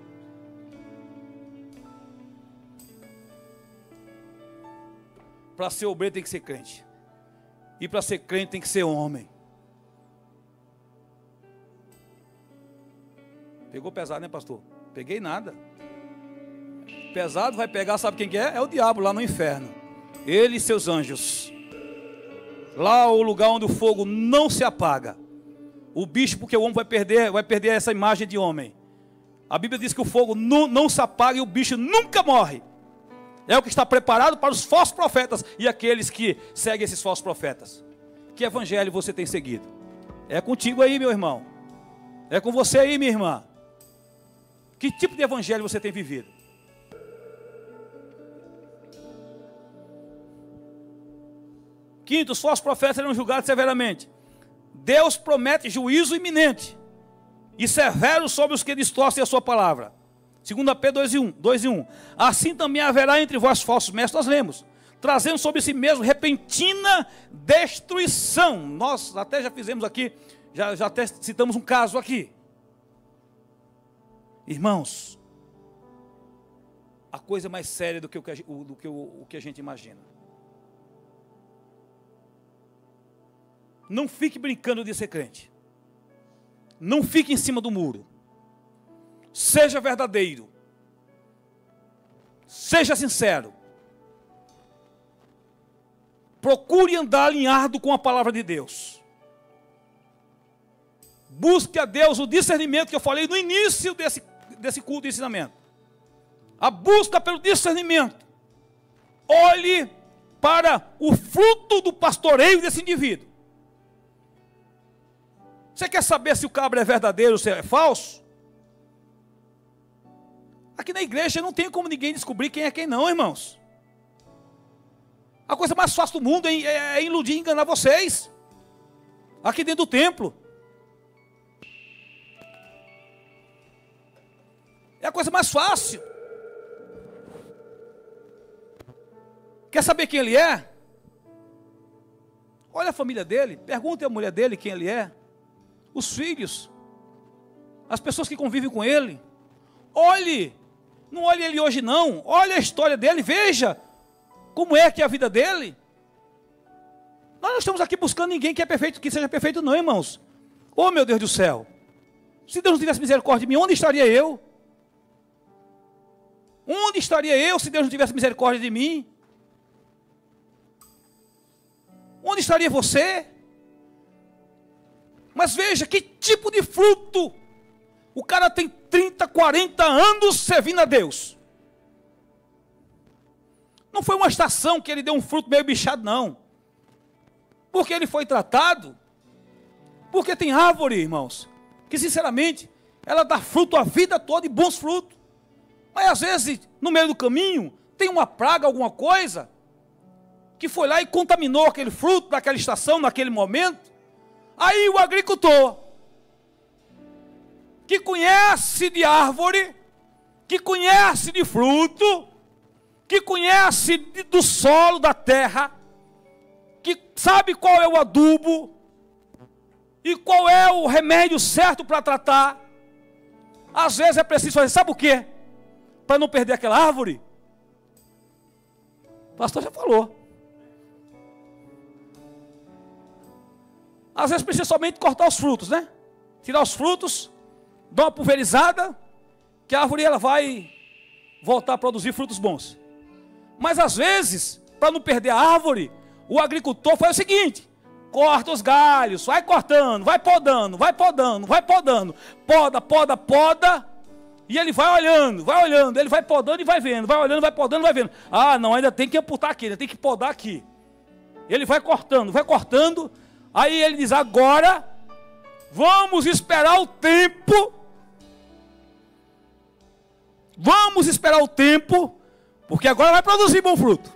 Para ser obreiro tem que ser crente. E para ser crente tem que ser homem. Pegou pesado, né, pastor? Peguei nada. Pesado vai pegar, sabe quem que é? É o diabo lá no inferno. Ele e seus anjos. Lá é o lugar onde o fogo não se apaga. O bicho, porque o homem vai perder essa imagem de homem. A Bíblia diz que o fogo não se apaga e o bicho nunca morre. É o que está preparado para os falsos profetas e aqueles que seguem esses falsos profetas. Que evangelho você tem seguido? É contigo aí, meu irmão. É com você aí, minha irmã. Que tipo de evangelho você tem vivido? Quinto, os falsos profetas serão julgados severamente. Deus promete juízo iminente e severo sobre os que distorcem a sua palavra. 2 Pedro 2:1. Assim também haverá entre vós falsos mestres, nós lemos, trazendo sobre si mesmo repentina destruição. Nós até já fizemos aqui, já até citamos um caso aqui. Irmãos, a coisa é mais séria do que o que a gente imagina. Não fique brincando de ser crente. Não fique em cima do muro. Seja verdadeiro. Seja sincero. Procure andar alinhado com a palavra de Deus. Busque a Deus o discernimento que eu falei no início desse culto de ensinamento. A busca pelo discernimento. Olhe para o fruto do pastoreio desse indivíduo. Você quer saber se o cabra é verdadeiro ou se é falso? Aqui na igreja não tem como ninguém descobrir quem é quem não, irmãos. A coisa mais fácil do mundo é iludir e enganar vocês. Aqui dentro do templo. É a coisa mais fácil. Quer saber quem ele é? Olha a família dele, pergunte à mulher dele quem ele é. Os filhos, as pessoas que convivem com ele. Olhe, não olhe ele hoje não, olhe a história dele, veja como é que é a vida dele. Nós não estamos aqui buscando ninguém que é perfeito, que seja perfeito não, irmãos. Oh, meu Deus do céu, se Deus não tivesse misericórdia de mim, onde estaria eu? Onde estaria eu se Deus não tivesse misericórdia de mim? Onde estaria você? Mas veja que tipo de fruto. O cara tem 30, 40 anos servindo a Deus. Não foi uma estação que ele deu um fruto meio bichado, não. Porque ele foi tratado. Porque tem árvore, irmãos, que sinceramente, ela dá fruto a vida toda e bons frutos. Mas às vezes, no meio do caminho, tem uma praga, alguma coisa, que foi lá e contaminou aquele fruto daquela estação, naquele momento. Aí o agricultor, que conhece de árvore, que conhece de fruto, que conhece do solo, da terra, que sabe qual é o adubo e qual é o remédio certo para tratar. Às vezes é preciso fazer, sabe o quê? Para não perder aquela árvore. O pastor já falou. Às vezes precisa somente cortar os frutos, né? Tirar os frutos, dar uma pulverizada, que a árvore ela vai voltar a produzir frutos bons. Mas às vezes, para não perder a árvore, o agricultor faz o seguinte: corta os galhos, vai cortando, vai podando, vai podando, vai podando, poda, poda, poda, e ele vai olhando, ele vai podando e vai vendo, vai olhando, vai podando, vai vendo. Ah, não, ainda tem que amputar aqui, ainda tem que podar aqui. Ele vai cortando, aí ele diz: agora vamos esperar o tempo. Vamos esperar o tempo, porque agora vai produzir bom fruto.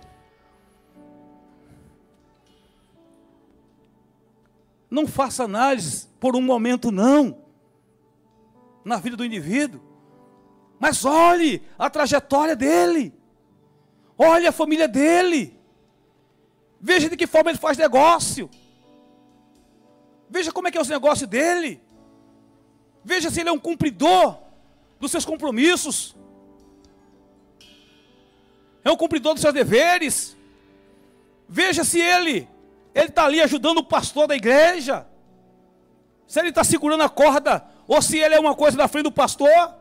Não faça análise por um momento não, na vida do indivíduo. Mas olhe a trajetória dele. Olhe a família dele. Veja de que forma ele faz negócio. Veja como é que é os negócios dele. Veja se ele é um cumpridor dos seus compromissos. É um cumpridor dos seus deveres. Veja se ele está ali ajudando o pastor da igreja. Se ele está segurando a corda, ou se ele é uma coisa na frente do pastor.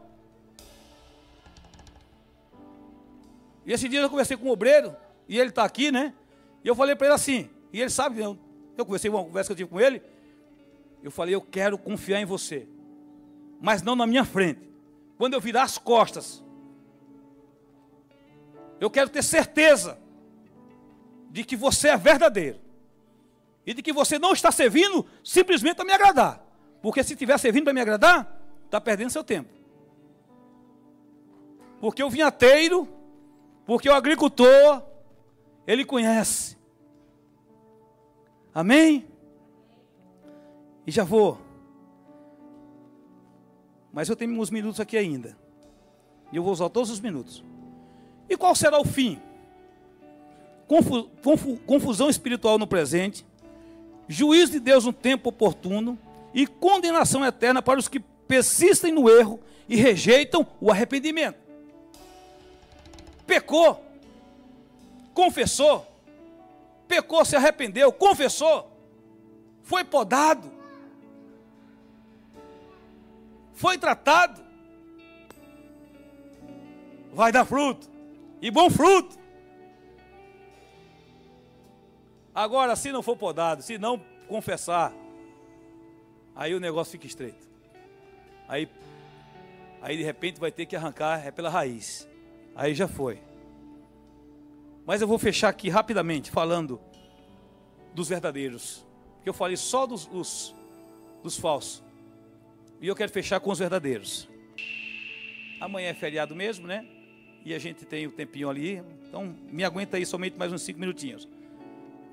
E esse dia eu conversei com um obreiro, e ele está aqui, né? E eu falei para ele assim, e ele sabe, eu conversei uma conversa que eu tive com ele, eu falei, eu quero confiar em você, mas não na minha frente. Quando eu virar as costas, eu quero ter certeza de que você é verdadeiro. E de que você não está servindo simplesmente para me agradar. Porque se estiver servindo para me agradar, está perdendo seu tempo. Porque o vinhateiro, porque o agricultor, ele conhece. Amém? E já vou. Mas eu tenho uns minutos aqui ainda. E eu vou usar todos os minutos. E qual será o fim? Confusão espiritual no presente, juízo de Deus no tempo oportuno e condenação eterna para os que persistem no erro e rejeitam o arrependimento. Pecou, confessou, pecou, se arrependeu, confessou, foi podado, foi tratado, vai dar fruto, e bom fruto. Agora, se não for podado, se não confessar, aí o negócio fica estreito. Aí de repente vai ter que arrancar pela raiz. Aí já foi. Mas eu vou fechar aqui rapidamente falando dos verdadeiros. Porque eu falei só dos falsos. E eu quero fechar com os verdadeiros. Amanhã é feriado mesmo, né? E a gente tem o tempinho ali. Então me aguenta aí somente mais uns 5 minutinhos.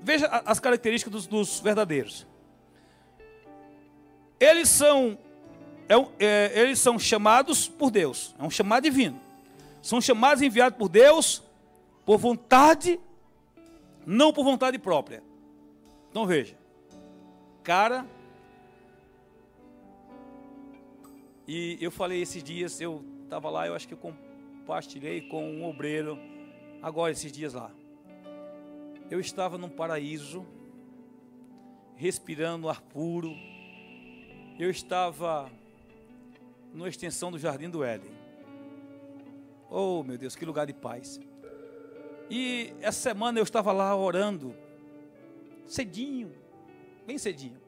Veja as características dos verdadeiros. Eles são chamados por Deus. É um chamado divino. São chamados e enviados por Deus por vontade, não por vontade própria. Então veja. E eu falei esses dias, eu estava lá, eu acho que eu compartilhei com um obreiro, agora esses dias lá. Eu estava num paraíso, respirando ar puro. Eu estava numa extensão do Jardim do Éden. Oh, meu Deus, que lugar de paz. E essa semana eu estava lá orando, cedinho, bem cedinho.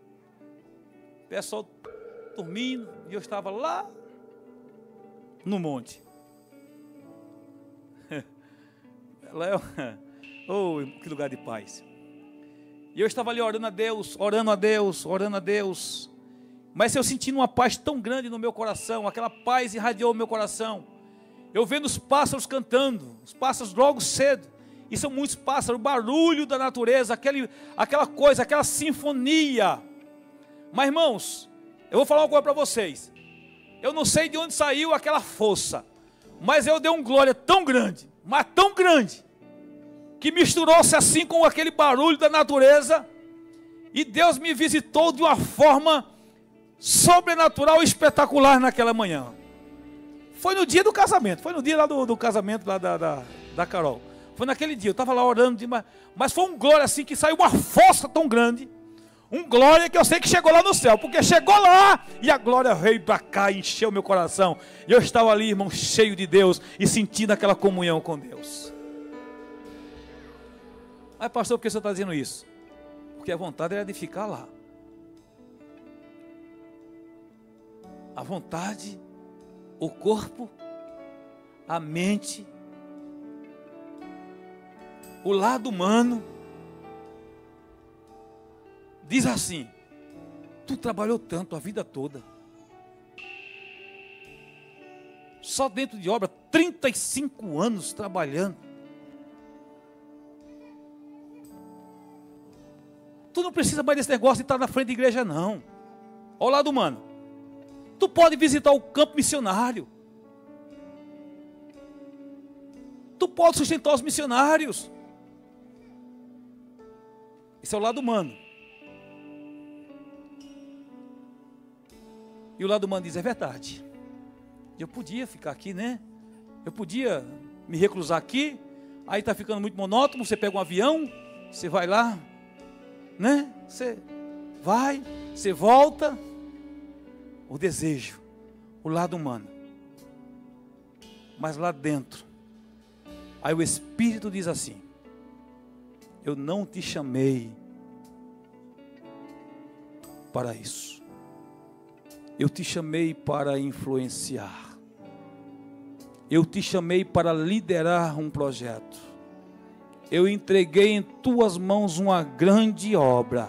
O pessoal dormindo, e eu estava lá no monte. Oh, que lugar de paz. E eu estava ali orando a Deus, orando a Deus, orando a Deus. Mas eu senti uma paz tão grande no meu coração, aquela paz irradiou o meu coração. Eu vendo os pássaros cantando, os pássaros logo cedo. E são muitos pássaros, o barulho da natureza, aquela coisa, aquela sinfonia. Mas irmãos, eu vou falar uma coisa para vocês. Eu não sei de onde saiu aquela força, mas eu dei uma glória tão grande, mas tão grande, que misturou-se assim com aquele barulho da natureza, e Deus me visitou de uma forma sobrenatural e espetacular naquela manhã. Foi no dia do casamento, foi no dia lá do casamento lá da Carol. Foi naquele dia, eu estava lá orando, mas foi um glória assim, que saiu uma força tão grande, um glória que eu sei que chegou lá no céu, porque chegou lá, e a glória veio para cá, e encheu meu coração, e eu estava ali, irmão, cheio de Deus, e sentindo aquela comunhão com Deus. Mas pastor, por que você está dizendo isso? Porque a vontade era de ficar lá. A vontade, o corpo, a mente, o lado humano, diz assim: tu trabalhou tanto a vida toda, só dentro de obra, 35 anos trabalhando, tu não precisa mais desse negócio de estar na frente da igreja não. Olha o lado humano. Tu pode visitar o campo missionário. Tu pode sustentar os missionários. Isso é o lado humano. E o lado humano diz, é verdade. Eu podia ficar aqui, né? Eu podia me reclusar aqui. Aí está ficando muito monótono. Você pega um avião, você vai lá, né? Você vai, você volta. O desejo, o lado humano. Mas lá dentro, aí o Espírito diz assim, eu não te chamei para isso. Eu te chamei para influenciar. Eu te chamei para liderar um projeto. Eu entreguei em tuas mãos uma grande obra.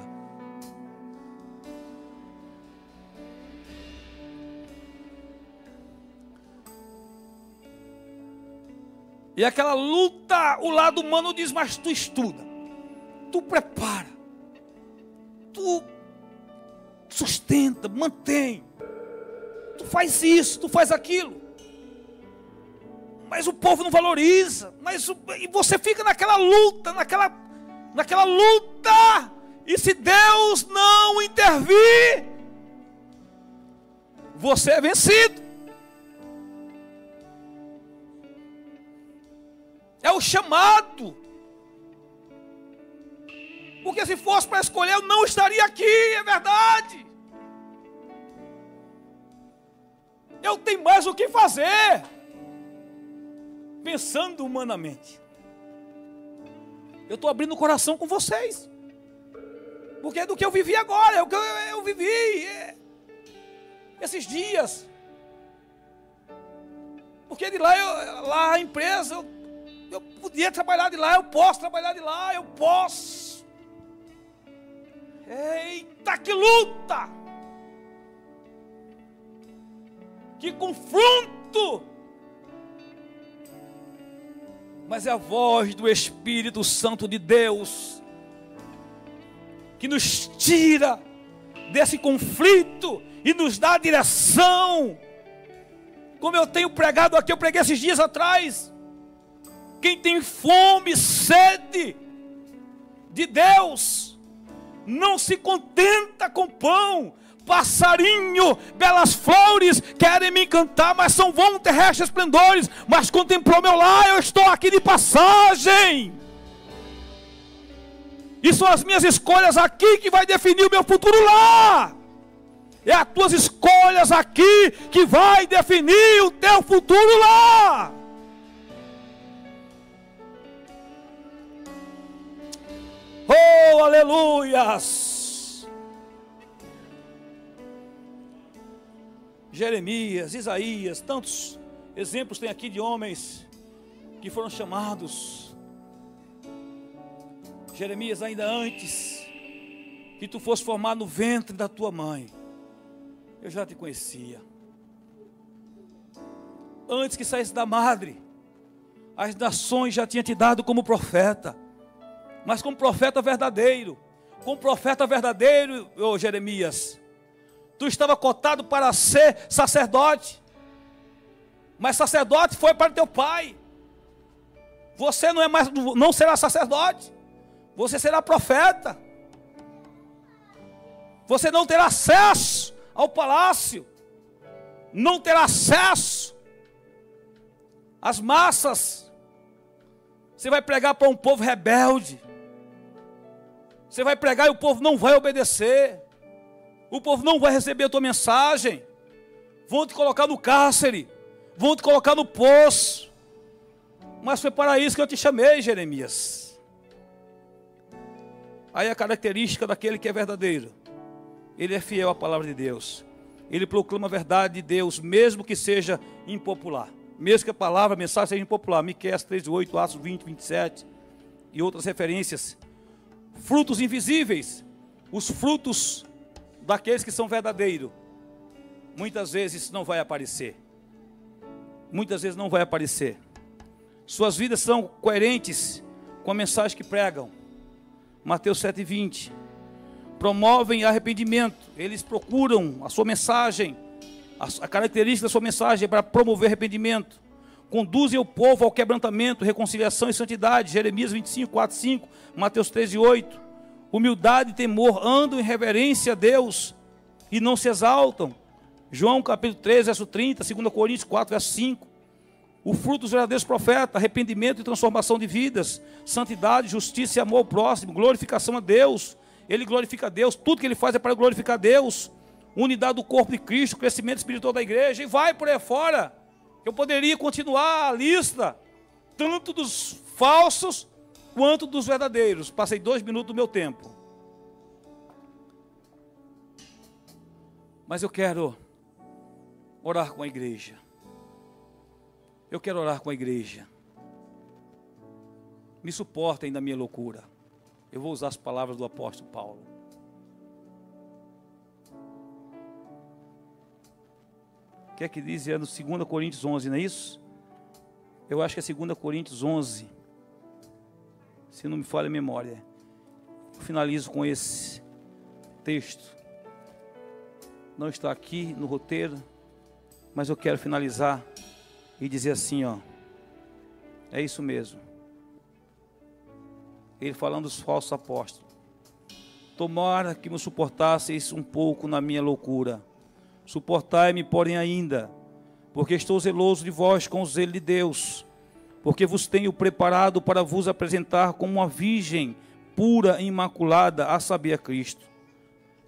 E aquela luta, o lado humano diz, mas tu estuda, tu prepara, tu sustenta, mantém, tu faz isso, tu faz aquilo. Mas o povo não valoriza, e você fica naquela luta, naquela luta, e se Deus não intervir, você é vencido. É o chamado. Porque se fosse para escolher, eu não estaria aqui, é verdade. Eu tenho mais o que fazer. Pensando humanamente. Eu estou abrindo o coração com vocês. Porque é do que eu vivi agora, é o que eu vivi esses dias. Porque de lá a empresa, eu podia trabalhar de lá, eu posso trabalhar de lá, eu posso. Eita, que luta! Que confronto! Mas é a voz do Espírito Santo de Deus que nos tira desse conflito e nos dá a direção. Como eu tenho pregado aqui, eu preguei esses dias atrás. Quem tem fome, sede de Deus, não se contenta com pão. Passarinho, belas flores, querem me encantar, mas são vãos terrestres esplendores. Mas contemplou meu lar, eu estou aqui de passagem. E são as minhas escolhas aqui que vai definir o meu futuro lá. É as tuas escolhas aqui que vai definir o teu futuro lá. Oh, aleluias! Jeremias, Isaías, tantos exemplos tem aqui de homens que foram chamados. Jeremias, ainda antes que tu fosse formado no ventre da tua mãe, eu já te conhecia. Antes que saísse da madre, as nações já tinham te dado como profeta. Mas como profeta verdadeiro, ô Jeremias, tu estava cotado para ser sacerdote, mas sacerdote foi para teu pai. Você não será sacerdote, você será profeta. Você não terá acesso ao palácio, não terá acesso às massas. Você vai pregar para um povo rebelde. Você vai pregar e o povo não vai obedecer. O povo não vai receber a tua mensagem. Vão te colocar no cárcere. Vão te colocar no poço. Mas foi para isso que eu te chamei, Jeremias. Aí a característica daquele que é verdadeiro. Ele é fiel à palavra de Deus. Ele proclama a verdade de Deus, mesmo que seja impopular. Mesmo que a palavra, a mensagem seja impopular. Miqueias 3:8, Atos 20, 27 e outras referências. Frutos invisíveis. Os frutos daqueles que são verdadeiros. Muitas vezes não vai aparecer. Muitas vezes não vai aparecer. Suas vidas são coerentes com a mensagem que pregam. Mateus 7:20. Promovem arrependimento. Eles procuram a sua mensagem. A característica da sua mensagem é para promover arrependimento. Conduzem o povo ao quebrantamento, reconciliação e santidade. Jeremias 25:4-5, Mateus 13:8. Humildade e temor andam em reverência a Deus e não se exaltam. João capítulo 3, verso 30, 2 Coríntios 4, verso 5. O fruto dos verdadeiros profetas: arrependimento e transformação de vidas, santidade, justiça e amor ao próximo, glorificação a Deus. Ele glorifica a Deus, tudo que ele faz é para glorificar a Deus. Unidade do corpo de Cristo, crescimento espiritual da igreja, e vai por aí fora. Eu poderia continuar a lista, tanto dos falsos quanto dos verdadeiros. Passei 2 minutos do meu tempo. Mas eu quero orar com a igreja. Eu quero orar com a igreja. Me suportem na minha loucura. Eu vou usar as palavras do apóstolo Paulo. O que é que diz? É no 2 Coríntios 11, não é isso? Eu acho que é 2 Coríntios 11. Se não me falha a memória. Eu finalizo com esse texto. Não está aqui no roteiro, mas eu quero finalizar e dizer assim, ó. É isso mesmo. Ele falando dos falsos apóstolos. Tomara que me suportasseis um pouco na minha loucura. Suportai-me, porém, ainda, porque estou zeloso de vós com o zelo de Deus, porque vos tenho preparado para vos apresentar como uma virgem pura e imaculada, a saber, a Cristo.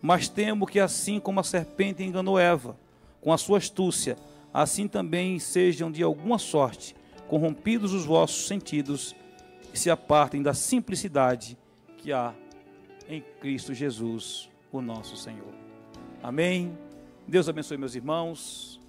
Mas temo que assim como a serpente enganou Eva, com a sua astúcia, assim também sejam de alguma sorte corrompidos os vossos sentidos e se apartem da simplicidade que há em Cristo Jesus, o nosso Senhor. Amém. Deus abençoe meus irmãos.